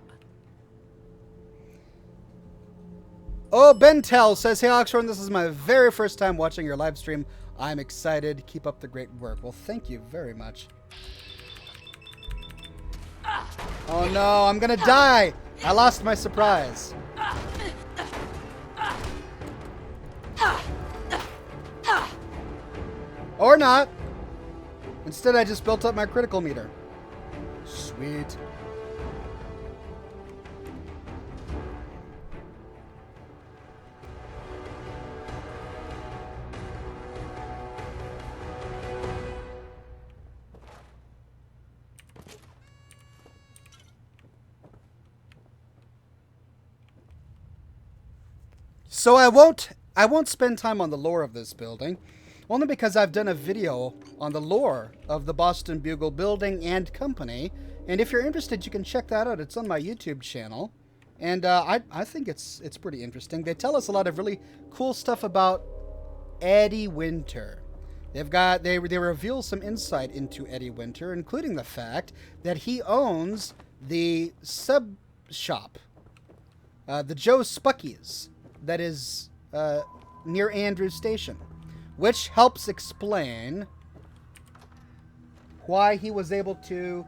Oh, Bentel says, hey, Oxhorn, this is my very first time watching your live stream. I'm excited. Keep up the great work. Well, thank you very much. Oh, no, I'm gonna die. I lost my surprise. Or not. Instead, I just built up my critical meter. Sweet. So I won't spend time on the lore of this building, only because I've done a video on the lore of the Boston Bugle building and company, and if you're interested, you can check that out. It's on my YouTube channel, and I think it's pretty interesting. They tell us a lot of really cool stuff about Eddie Winter. They reveal some insight into Eddie Winter, including the fact that he owns the sub shop, the Joe Spuckies, that is near Andrews Station, which helps explain why he was able to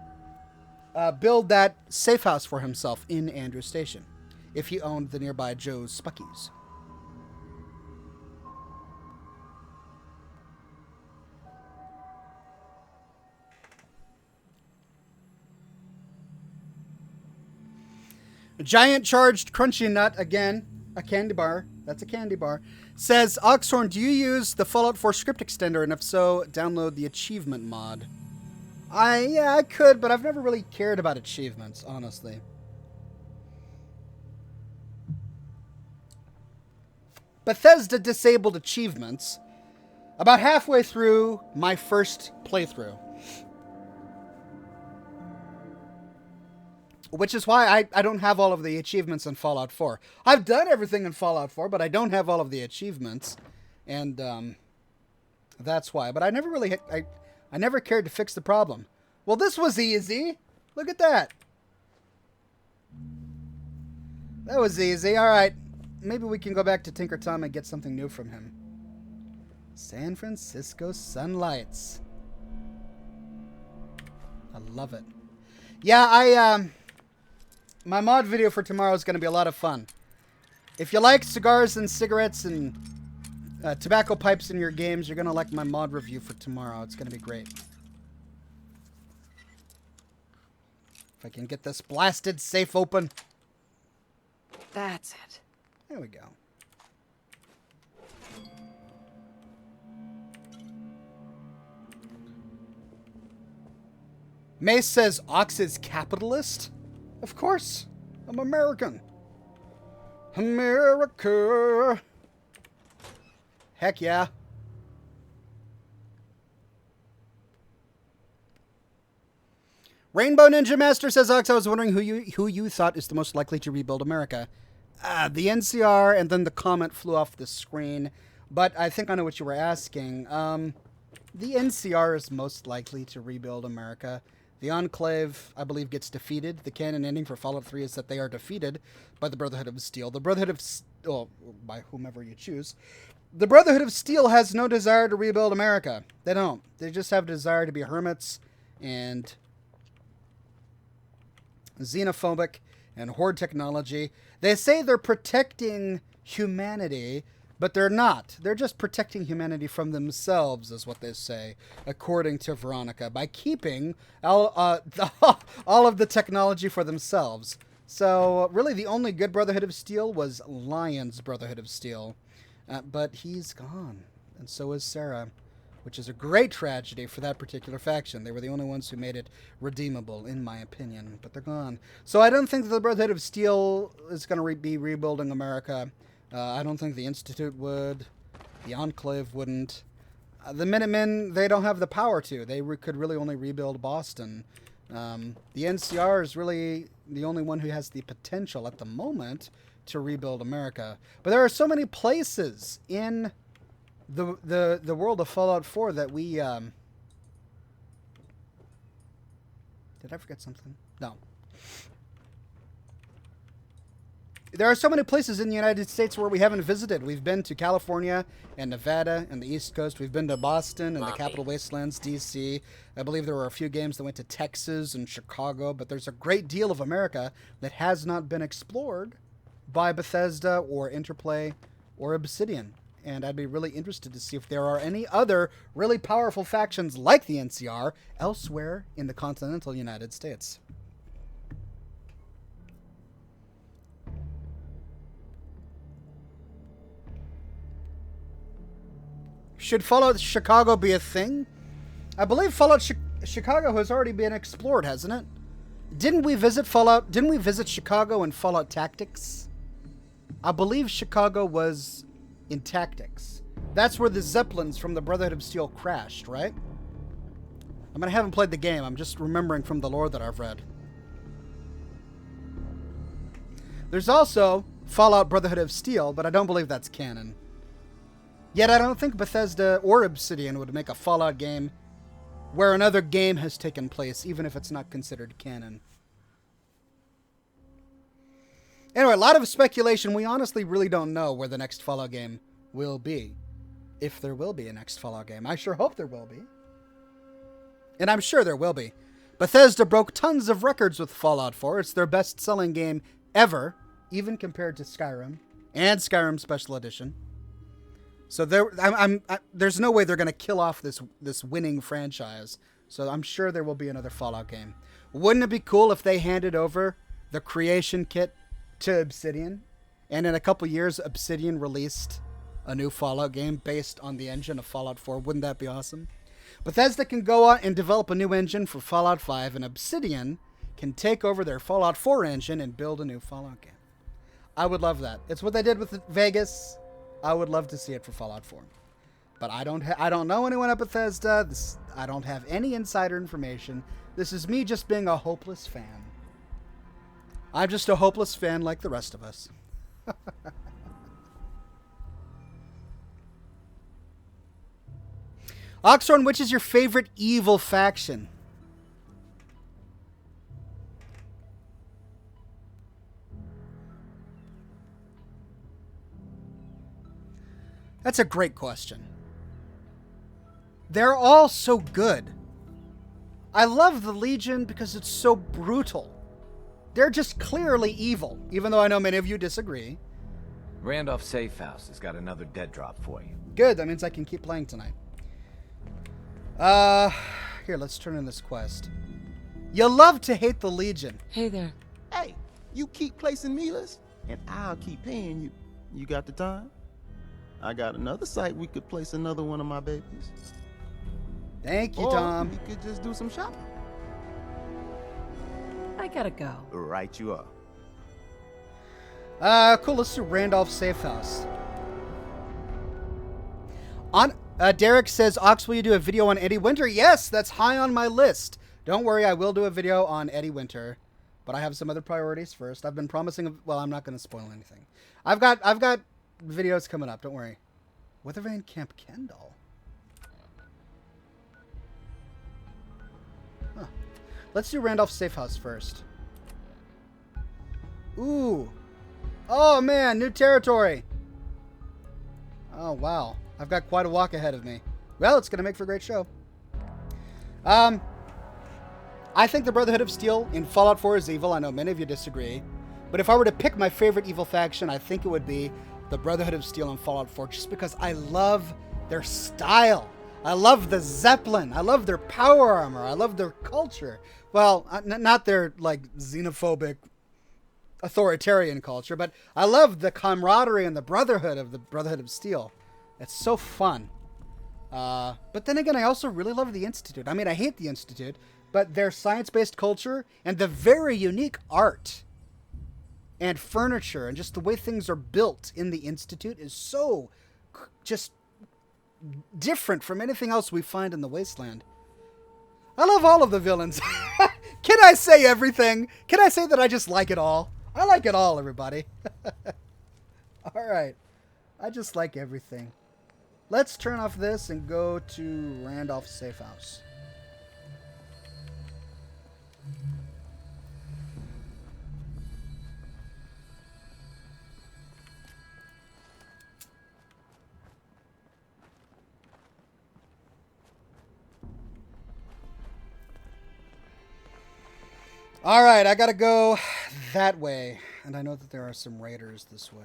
build that safe house for himself in Andrews Station if he owned the nearby Joe Spuckies. A giant charged crunchy nut again. A candy bar. That's a candy bar. Says, Oxhorn, do you use the Fallout 4 script extender? And if so, download the achievement mod. Yeah, I could, but I've never really cared about achievements, honestly. Bethesda disabled achievements about halfway through my first playthrough. Which is why I don't have all of the achievements in Fallout 4. I've done everything in Fallout 4, but I don't have all of the achievements. And that's why. But I never really... I never cared to fix the problem. Well, this was easy. Look at that. That was easy. All right. Maybe we can go back to Tinker Tom and get something new from him. San Francisco Sunlights. I love it. Yeah, my mod video for tomorrow is going to be a lot of fun. If you like cigars and cigarettes and tobacco pipes in your games, you're going to like my mod review for tomorrow. It's going to be great. If I can get this blasted safe open. That's it. There we go. Mace says Ox is capitalist? Of course. I'm American. America. Heck yeah. Rainbow Ninja Master says, Ox, I was wondering who you thought is the most likely to rebuild America. The NCR, and then the comment flew off the screen. But I think I know what you were asking. The NCR is most likely to rebuild America. The Enclave, I believe, gets defeated. The canon ending for Fallout 3 is that they are defeated by the Brotherhood of Steel. The Brotherhood of... Well, by whomever you choose. The Brotherhood of Steel has no desire to rebuild America. They don't. They just have a desire to be hermits and xenophobic and hoard technology. They say they're protecting humanity, but they're not. They're just protecting humanity from themselves, is what they say, according to Veronica, by keeping all of the technology for themselves. So, really, the only good Brotherhood of Steel was Lion's Brotherhood of Steel. But he's gone, and so is Sarah, which is a great tragedy for that particular faction. They were the only ones who made it redeemable, in my opinion, but they're gone. So I don't think the Brotherhood of Steel is going to be rebuilding America. I don't think the Institute would. The Enclave wouldn't. The Minimun, they don't have the power to. They could really only rebuild Boston. The NCR is really the only one who has the potential at the moment to rebuild America. But there are so many places in the world of Fallout 4 that we... Did I forget something? No. There are so many places in the United States where we haven't visited. We've been to California and Nevada and the East Coast. We've been to Boston and the Capital Wastelands, D.C. I believe there were a few games that went to Texas and Chicago, but there's a great deal of America that has not been explored by Bethesda or Interplay or Obsidian. And I'd be really interested to see if there are any other really powerful factions like the NCR elsewhere in the continental United States. Should Fallout Chicago be a thing? I believe Fallout Chicago has already been explored, hasn't it? Didn't we visit Chicago in Fallout Tactics? I believe Chicago was in Tactics. That's where the Zeppelins from the Brotherhood of Steel crashed, right? I mean, I haven't played the game. I'm just remembering from the lore that I've read. There's also Fallout Brotherhood of Steel, but I don't believe that's canon. Yet I don't think Bethesda or Obsidian would make a Fallout game where another game has taken place, even if it's not considered canon. Anyway, a lot of speculation. We honestly really don't know where the next Fallout game will be. If there will be a next Fallout game. I sure hope there will be. And I'm sure there will be. Bethesda broke tons of records with Fallout 4. It's their best-selling game ever, even compared to Skyrim and Skyrim Special Edition. So there's no way they're going to kill off this winning franchise. So I'm sure there will be another Fallout game. Wouldn't it be cool if they handed over the creation kit to Obsidian, and in a couple years Obsidian released a new Fallout game based on the engine of Fallout 4? Wouldn't that be awesome? Bethesda can go out and develop a new engine for Fallout 5, and Obsidian can take over their Fallout 4 engine and build a new Fallout game. I would love that. It's what they did with Vegas. I would love to see it for Fallout 4. But I don't know anyone at Bethesda. I don't have any insider information. This is me just being a hopeless fan. I'm just a hopeless fan like the rest of us. Oxhorn, which is your favorite evil faction? That's a great question. They're all so good. I love the Legion because it's so brutal. They're just clearly evil, even though I know many of you disagree. Randolph Safe House has got another dead drop for you. Good, that means I can keep playing tonight. Here, let's turn in this quest. You love to hate the Legion. Hey there. Hey, you keep placing MILAs, and I'll keep paying you. You got the time? I got another site we could place another one of my babies. Thank you, Or Tom. we could just do some shopping. I gotta go. Right you Cool, are. let's do Randolph Safe House. Derek says, Ox, will you do a video on Eddie Winter? Yes, that's high on my list. Don't worry, I will do a video on Eddie Winter, but I have some other priorities first. I've been promising. Well, I'm not going to spoil anything. I've got videos coming up. Don't worry. Weathervane Camp Kendall. Huh. Let's do Randolph's safe house first. Ooh. Oh man, new territory. Oh wow. I've got quite a walk ahead of me. Well, it's going to make for a great show. I think the Brotherhood of Steel in Fallout 4 is evil. I know many of you disagree. But if I were to pick my favorite evil faction, I think it would be the Brotherhood of Steel in Fallout 4, just because I love their style. I love the Zeppelin. I love their power armor. I love their culture. Well, not their, like, xenophobic, authoritarian culture, but I love the camaraderie and the Brotherhood of Steel. It's so fun. But then again, I also really love the Institute. I mean, I hate the Institute, but their science-based culture and the very unique art and furniture and just the way things are built in the Institute is so just different from anything else we find in the Wasteland. I love all of the villains. Can I say everything? Can I say that I just like it all? I like it all, everybody. All right. I just like everything. Let's turn off this and go to Randolph's safe house. All right, I gotta go that way. And I know that there are some raiders this way.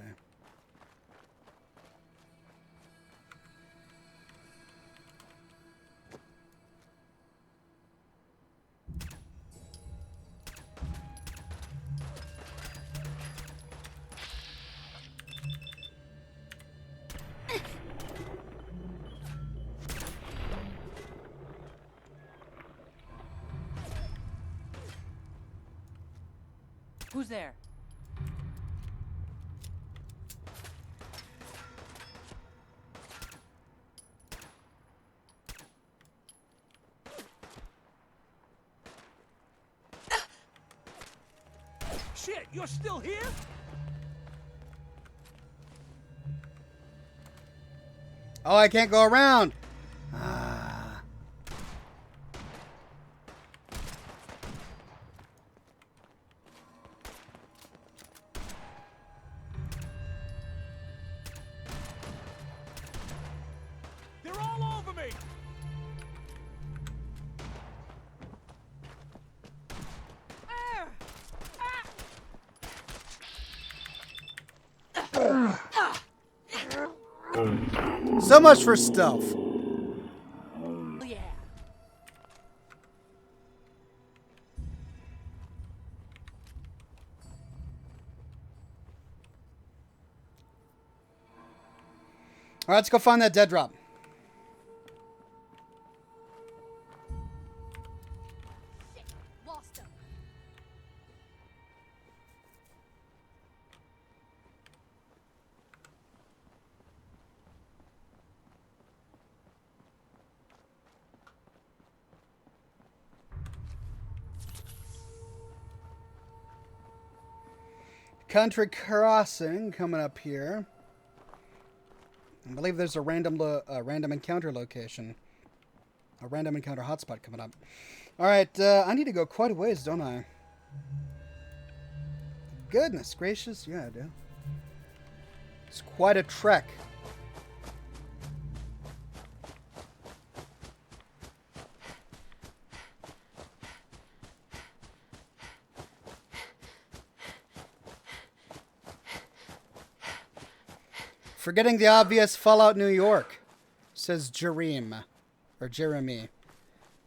Who's there? Shit, you're still here? Oh, I can't go around. They're all over me! So much for stealth. Yeah. All right, let's go find that dead drop. Shit, lost him. Country crossing coming up here. I believe there's a random encounter location. A random encounter hotspot coming up. Alright, I need to go quite a ways, don't I? Goodness gracious, yeah I do. It's quite a trek. Forgetting the obvious, Fallout New York, says Jeremy.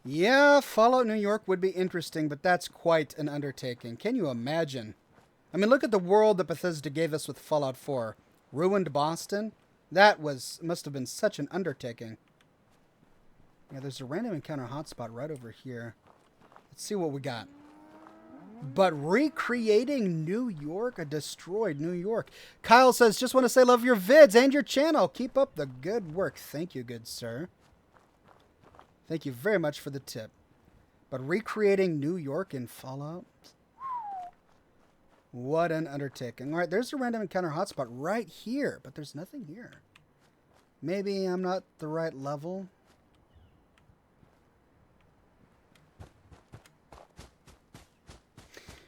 Yeah, Fallout New York would be interesting, but that's quite an undertaking. Can you imagine? I mean, look at the world that Bethesda gave us with Fallout 4. Ruined Boston? That must have been such an undertaking. Yeah, there's a random encounter hotspot right over here. Let's see what we got. But recreating New York, a destroyed New York. Kyle says, just want to say love your vids and your channel. Keep up the good work. Thank you, good sir. Thank you very much for the tip. But recreating New York in Fallout? What an undertaking. All right, there's a random encounter hotspot right here, but there's nothing here. Maybe I'm not the right level.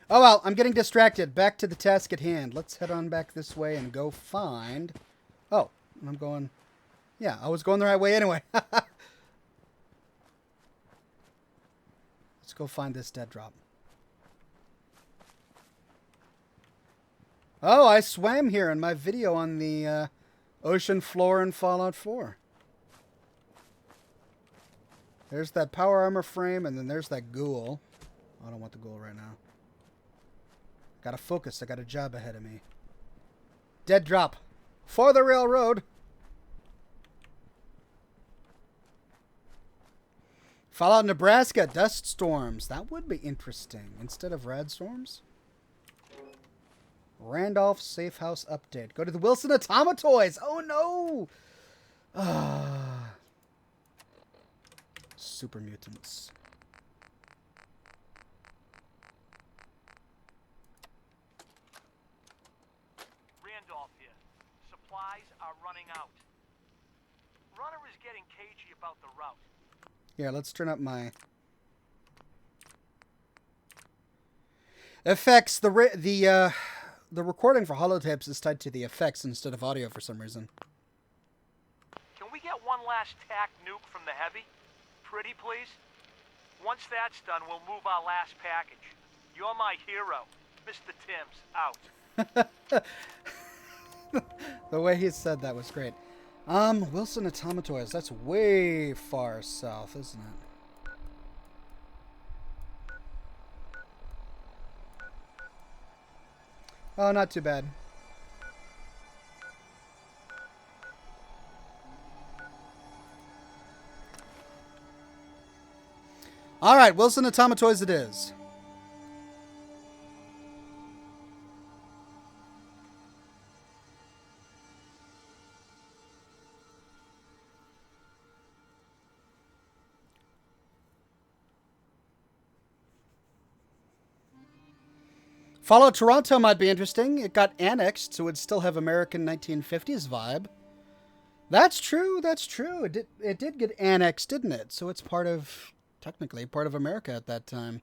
Oh well, I'm getting distracted. Back to the task at hand. Let's head on back this way and go find... Oh, I'm going... Yeah, I was going the right way anyway. Let's go find this dead drop. Oh, I swam here in my video on the ocean floor in Fallout 4. There's that power armor frame, and then there's that ghoul. I don't want the ghoul right now. Gotta focus. I got a job ahead of me. Dead drop. For the railroad. Fallout Nebraska. Dust storms. That would be interesting. Instead of rad storms. Randolph Safe House update. Go to the Wilson Automatoys. Oh no. Super mutants. Randolph here. Supplies are running out. Runner is getting cagey about the route. Yeah, let's turn up my effects. The recording for holotapes is tied to the effects instead of audio for some reason. Can we get one last tack nuke from the heavy? Pretty please? Once that's done, we'll move our last package. You're my hero. Mr. Timms, out. The way he said that was great. Wilson Automatoys. That's way far south, isn't it? Oh, not too bad. All right, Wilson Automatoys it is. Fallout Toronto might be interesting. It got annexed, so it'd still have American 1950s vibe. That's true. That's true. It did get annexed, didn't it? So it's part of, technically, part of America at that time.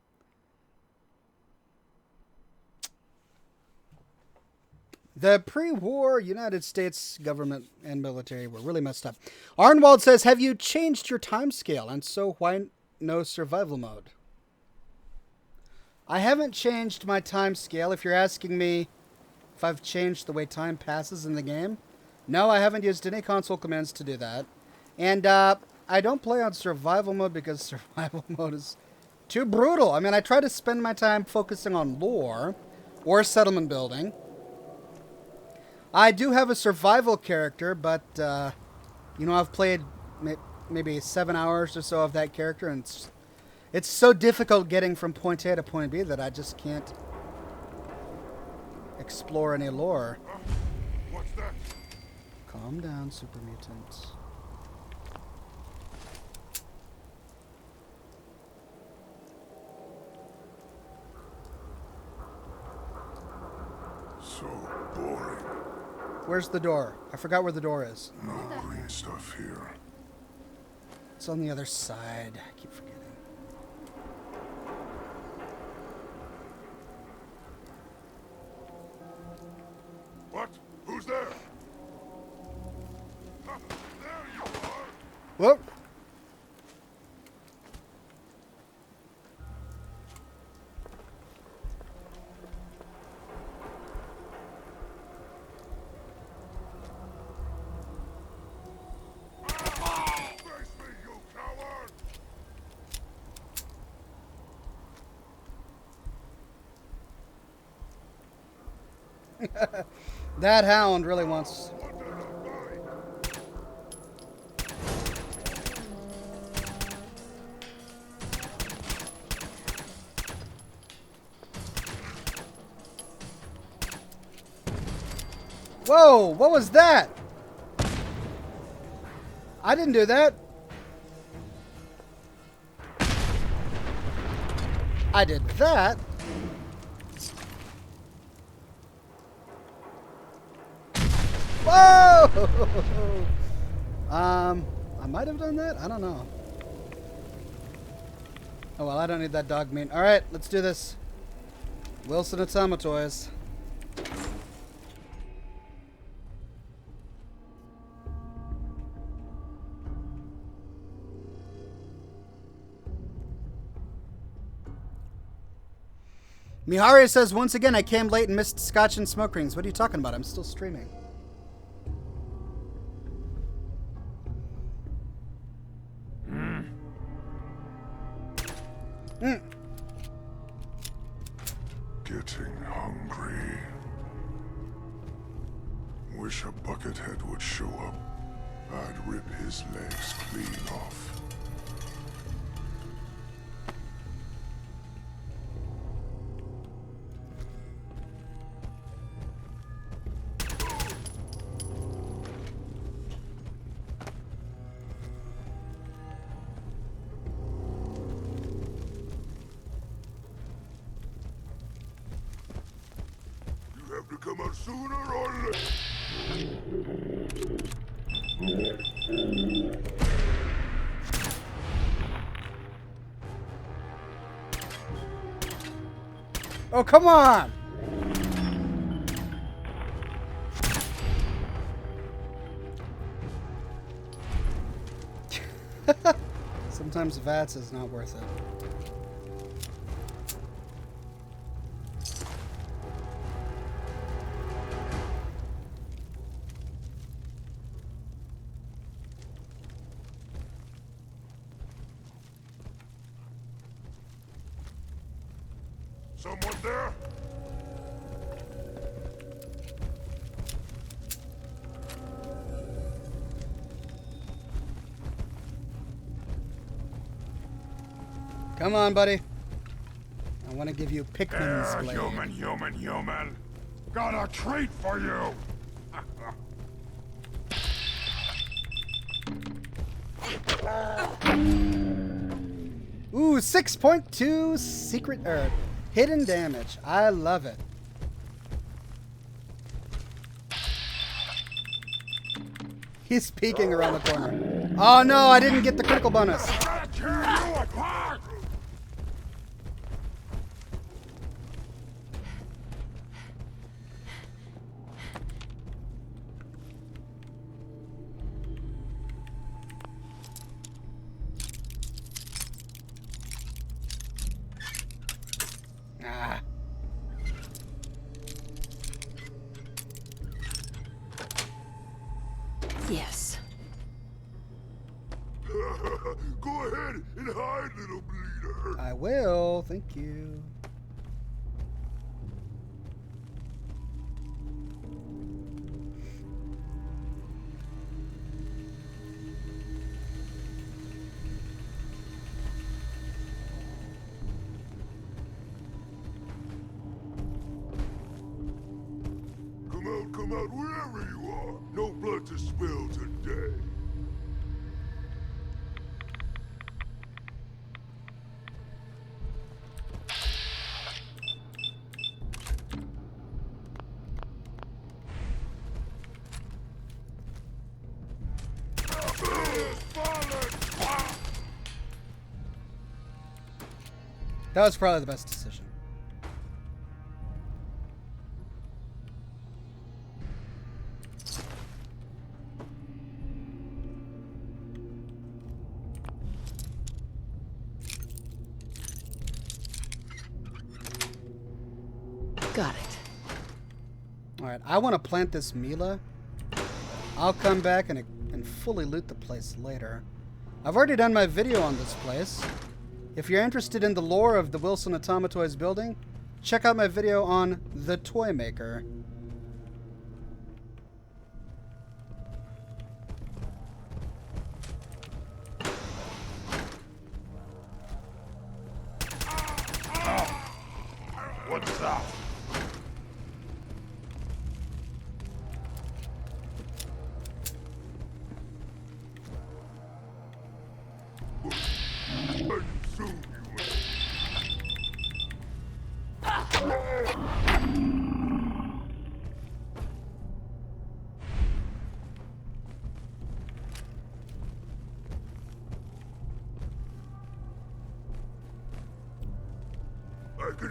The pre-war United States government and military were really messed up. Arnwald says, have you changed your timescale? And so why no survival mode? I haven't changed my time scale. If you're asking me if I've changed the way time passes in the game, no, I haven't used any console commands to do that. And I don't play on survival mode because survival mode is too brutal. I mean, I try to spend my time focusing on lore or settlement building. I do have a survival character, but, you know, I've played maybe 7 hours or so of that character, and it's so difficult getting from point A to point B that I just can't explore any lore. What's that? Calm down, super mutant. So boring. Where's the door? I forgot where the door is. No green stuff here. It's on the other side. I keep forgetting. What? Who's there? There you are! Whoop! Face me, you coward! That hound really wants... What did I find? Whoa! What was that? I didn't do that. I did that. Whoa! I might have done that. I don't know. Oh well, I don't need that dog meat. All right, let's do this. Wilson Automatoys. Mihari says, once again, I came late and missed Scotch and smoke rings. What are you talking about? I'm still streaming. Getting hungry. Wish a buckethead would show up. I'd rip his legs clean off. You have to come out sooner or later. Oh, come on! Sometimes VATS is not worth it. Someone there? Come on, buddy. I want to give you Pikmin's blade. Human. Got a treat for you. Ooh, 6.2 secret hidden damage. I love it. He's peeking around the corner. Oh no, I didn't get the critical bonus. Gotta tear you apart. Ah. Yes. Go ahead and hide, little bleeder. I will, thank you. Come out wherever you are. No blood to spill today. That was probably the best decision. Got it. Alright, I want to plant this MILA. I'll come back and fully loot the place later. I've already done my video on this place. If you're interested in the lore of the Wilson Automatoys building, check out my video on the Toy Maker. What's up? Soon you will.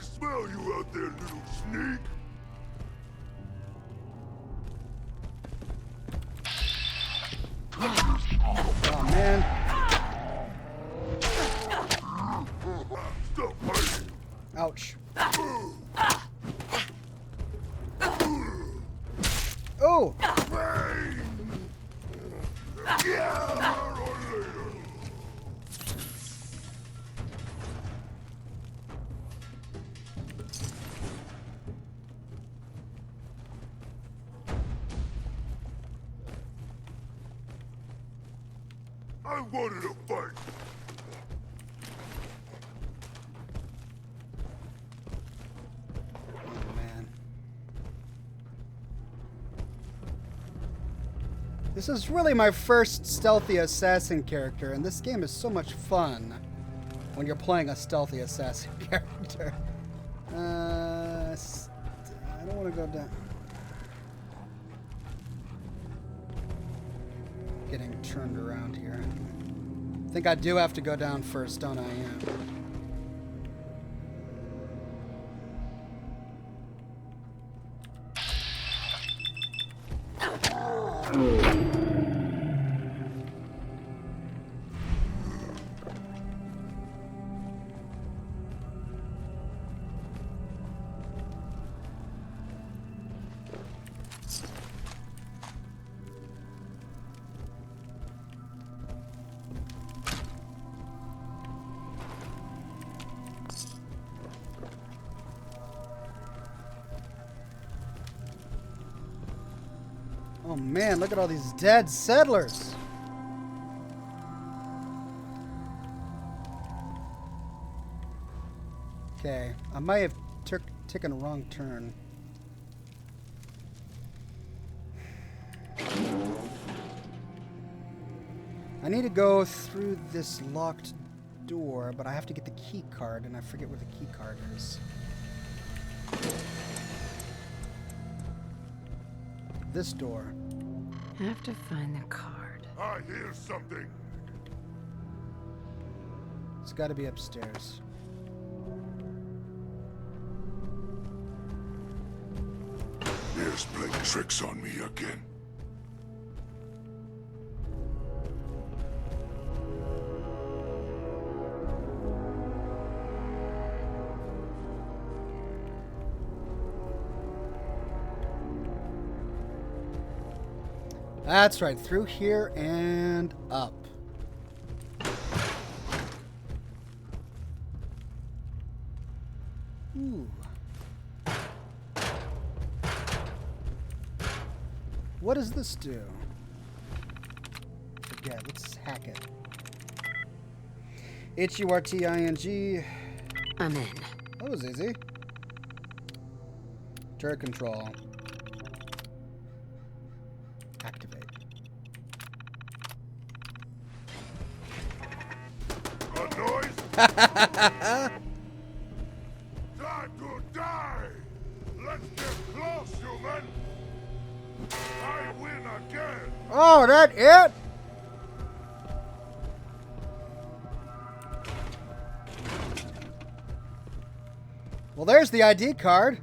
smell you out there, little sneak. Oh, man. Stop fighting. Ouch. Oh! I wanted a fight. Oh, man. This is really my first stealthy assassin character, and this game is so much fun when you're playing a stealthy assassin character. I don't want to go down. Getting turned around here. I think I do have to go down first, don't I? Yeah. Oh man, look at all these dead settlers. Okay, I might have taken a wrong turn. I need to go through this locked door, but I have to get the key card, and I forget where the key card is. This door. Have to find the card. I hear something. It's got to be upstairs. Here's playing tricks on me again. That's right, through here and up. Ooh. What does this do? Forget, let's hack it. HURTING. I'm in. That was easy. Turret control. Activate. A noise? Time to die! Let's get close, human! I win again! Oh, that it? Well, there's the ID card.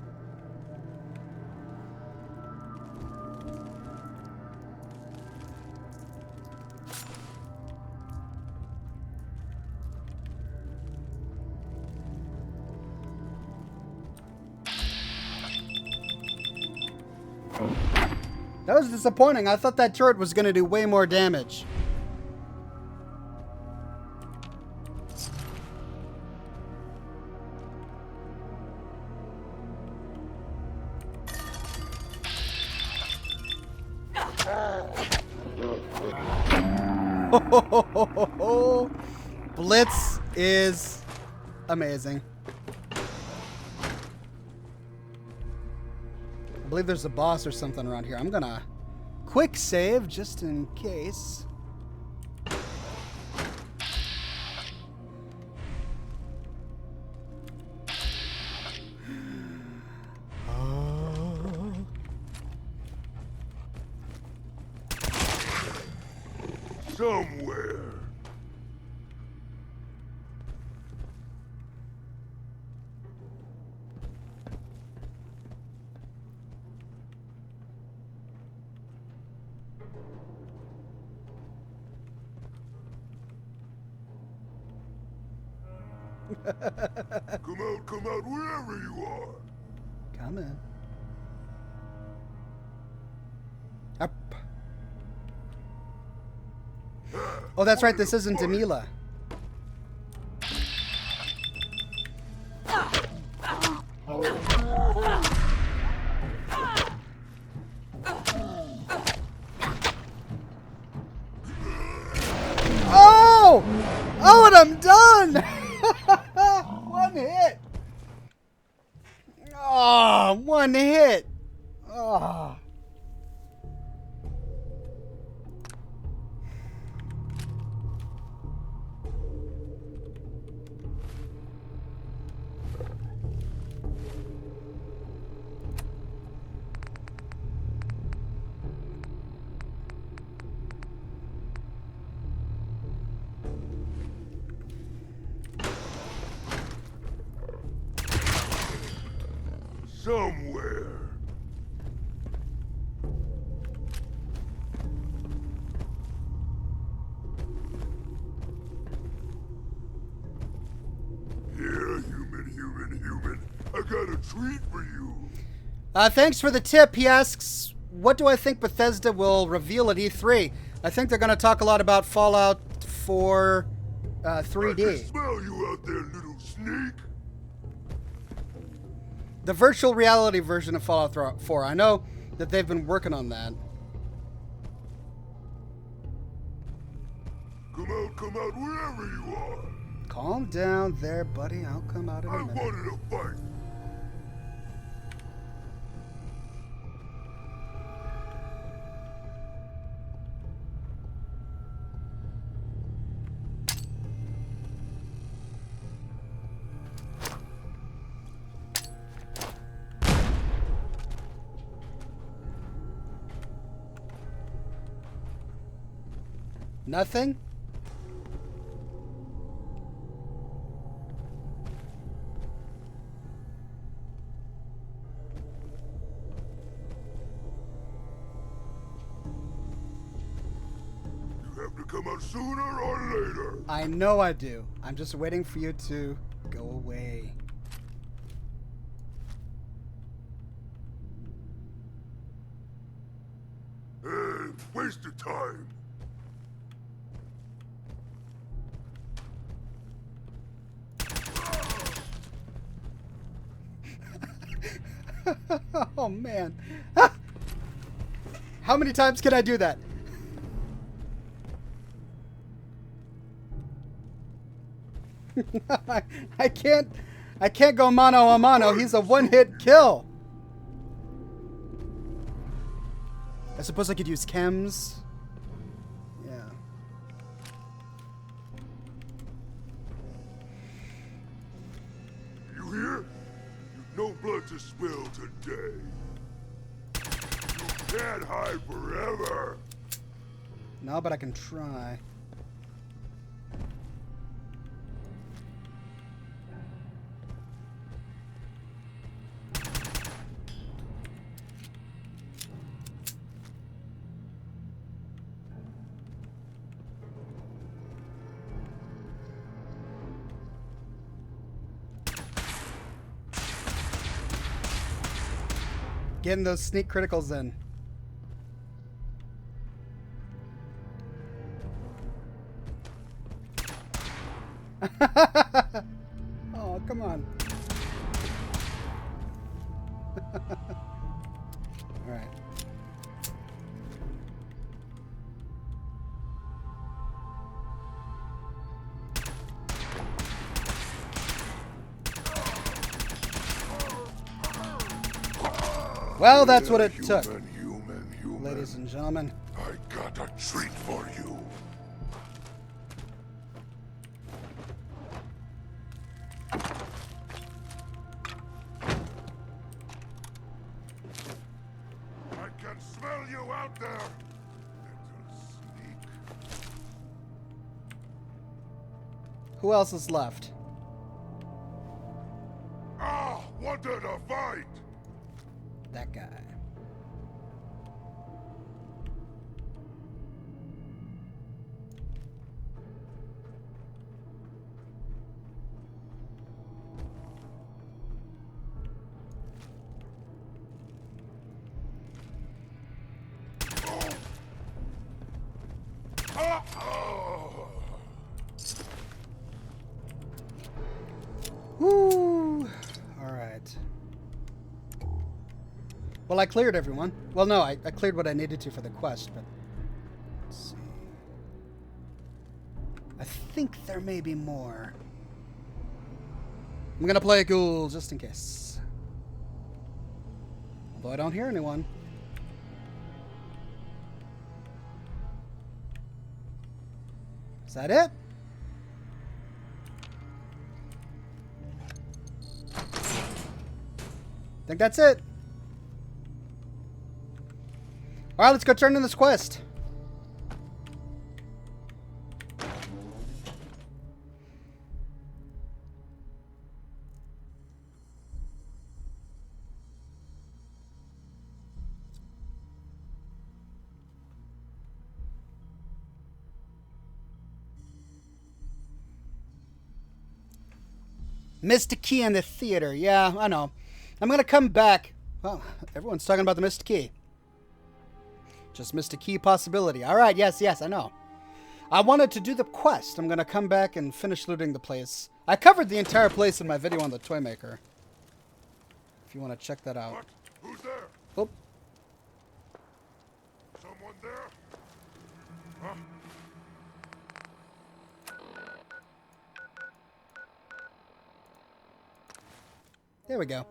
That was disappointing. I thought that turret was going to do way more damage. Blitz is amazing. I believe there's a boss or something around here. I'm gonna quick save just in case. Somewhere. Come out, wherever you are. Come in. Up. Oh, that's right. This isn't MILA. Oh! Oh, and I'm done! One hit. Oh, one hit. Oh. Somewhere. Here, human. I got a treat for you. Thanks for the tip. He asks, what do I think Bethesda will reveal at E3? I think they're going to talk a lot about Fallout 4 I 3D. can smell you out there, little sneak. The virtual reality version of Fallout 4. I know that they've been working on that. Come out, wherever you are. Calm down there, buddy. I'll come out in I a minute. wanted a fight. Nothing? You have to come out sooner or later. I know I do. I'm just waiting for you to go away. Hey, waste of time. Oh, man. How many times can I do that? I can't go mano a mano. He's a one-hit kill. I suppose I could use chems. Yeah. You hear? You've no blood to spill today. You can't hide forever. No, but I can try. Getting those sneak criticals in. Oh, come on. All right. Well, that's what it took, Human. ladies and gentlemen. I got a treat for you. I can smell you out there, little sneak. Who else is left? Ah, wanted a fight. That guy. Well, I cleared everyone. Well, no, I cleared what I needed to for the quest, but... Let's see. I think there may be more. I'm gonna play a ghoul just in case. Although I don't hear anyone. Is that it? I think that's it. Alright, let's go turn in this quest. Mr. Key in the theater. Yeah, I know. I'm going to come back. Well, everyone's talking about the Mr. Key. Just Mr. Key possibility. All right, yes, I know. I wanted to do the quest. I'm going to come back and finish looting the place. I covered the entire place in my video on the Toy Maker. If you want to check that out. What? Who's there? Oh. Someone there? Huh? There we go.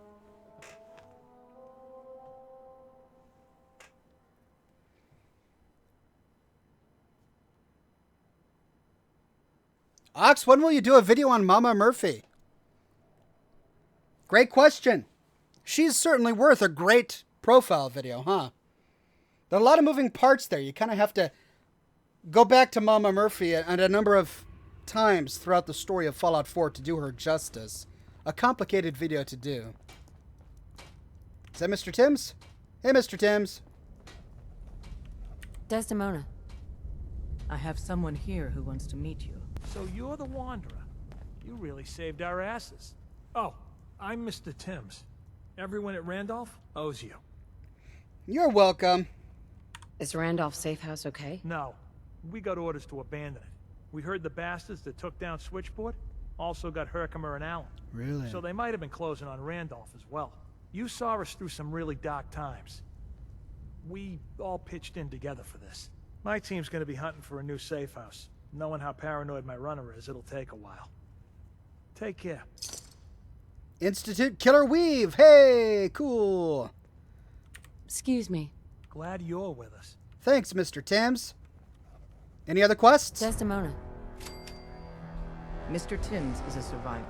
Ox, when will you do a video on Mama Murphy? Great question. She's certainly worth a great profile video, huh? There are a lot of moving parts there. You kind of have to go back to Mama Murphy and a number of times throughout the story of Fallout 4 to do her justice. A complicated video to do. Is that Mr. Timms? Hey, Mr. Timms. Desdemona. I have someone here who wants to meet you. So you're the Wanderer. You really saved our asses. Oh, I'm Mr. Timms. Everyone at Randolph owes you. You're welcome. Is Randolph's safe house okay? No, we got orders to abandon it. We heard the bastards that took down Switchboard also got Herkimer and Allen. Really? So they might have been closing on Randolph as well. You saw us through some really dark times. We all pitched in together for this. My team's gonna be hunting for a new safe house. Knowing how paranoid my runner is, it'll take a while. Take care. Institute Killer Weave. Hey, cool. Excuse me. Glad you're with us. Thanks, Mr. Timms. Any other quests? Desdemona. Mr. Timms is a survivor.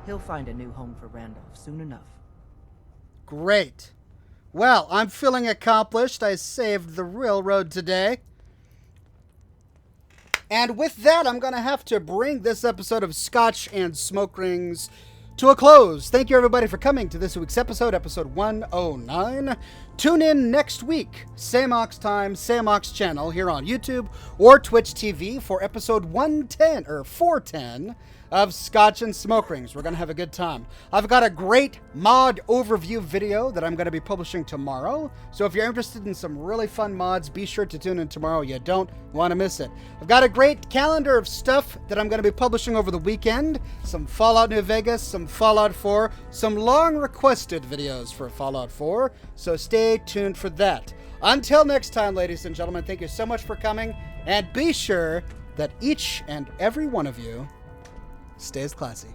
He'll find a new home for Randolph soon enough. Great. Well, I'm feeling accomplished. I saved the railroad today. And with that, I'm going to have to bring this episode of Scotch and Smoke Rings to a close. Thank you, everybody, for coming to this week's episode, episode 109. Tune in next week, same Ox time, same Ox channel here on YouTube or Twitch TV for episode 110, or 410, of Scotch and Smoke Rings. We're going to have a good time. I've got a great mod overview video that I'm going to be publishing tomorrow. So if you're interested in some really fun mods, be sure to tune in tomorrow. You don't want to miss it. I've got a great calendar of stuff that I'm going to be publishing over the weekend. Some Fallout New Vegas, some Fallout 4, some long requested videos for Fallout 4. So stay tuned for that. Until next time, ladies and gentlemen, thank you so much for coming. And be sure that each and every one of you stays classy.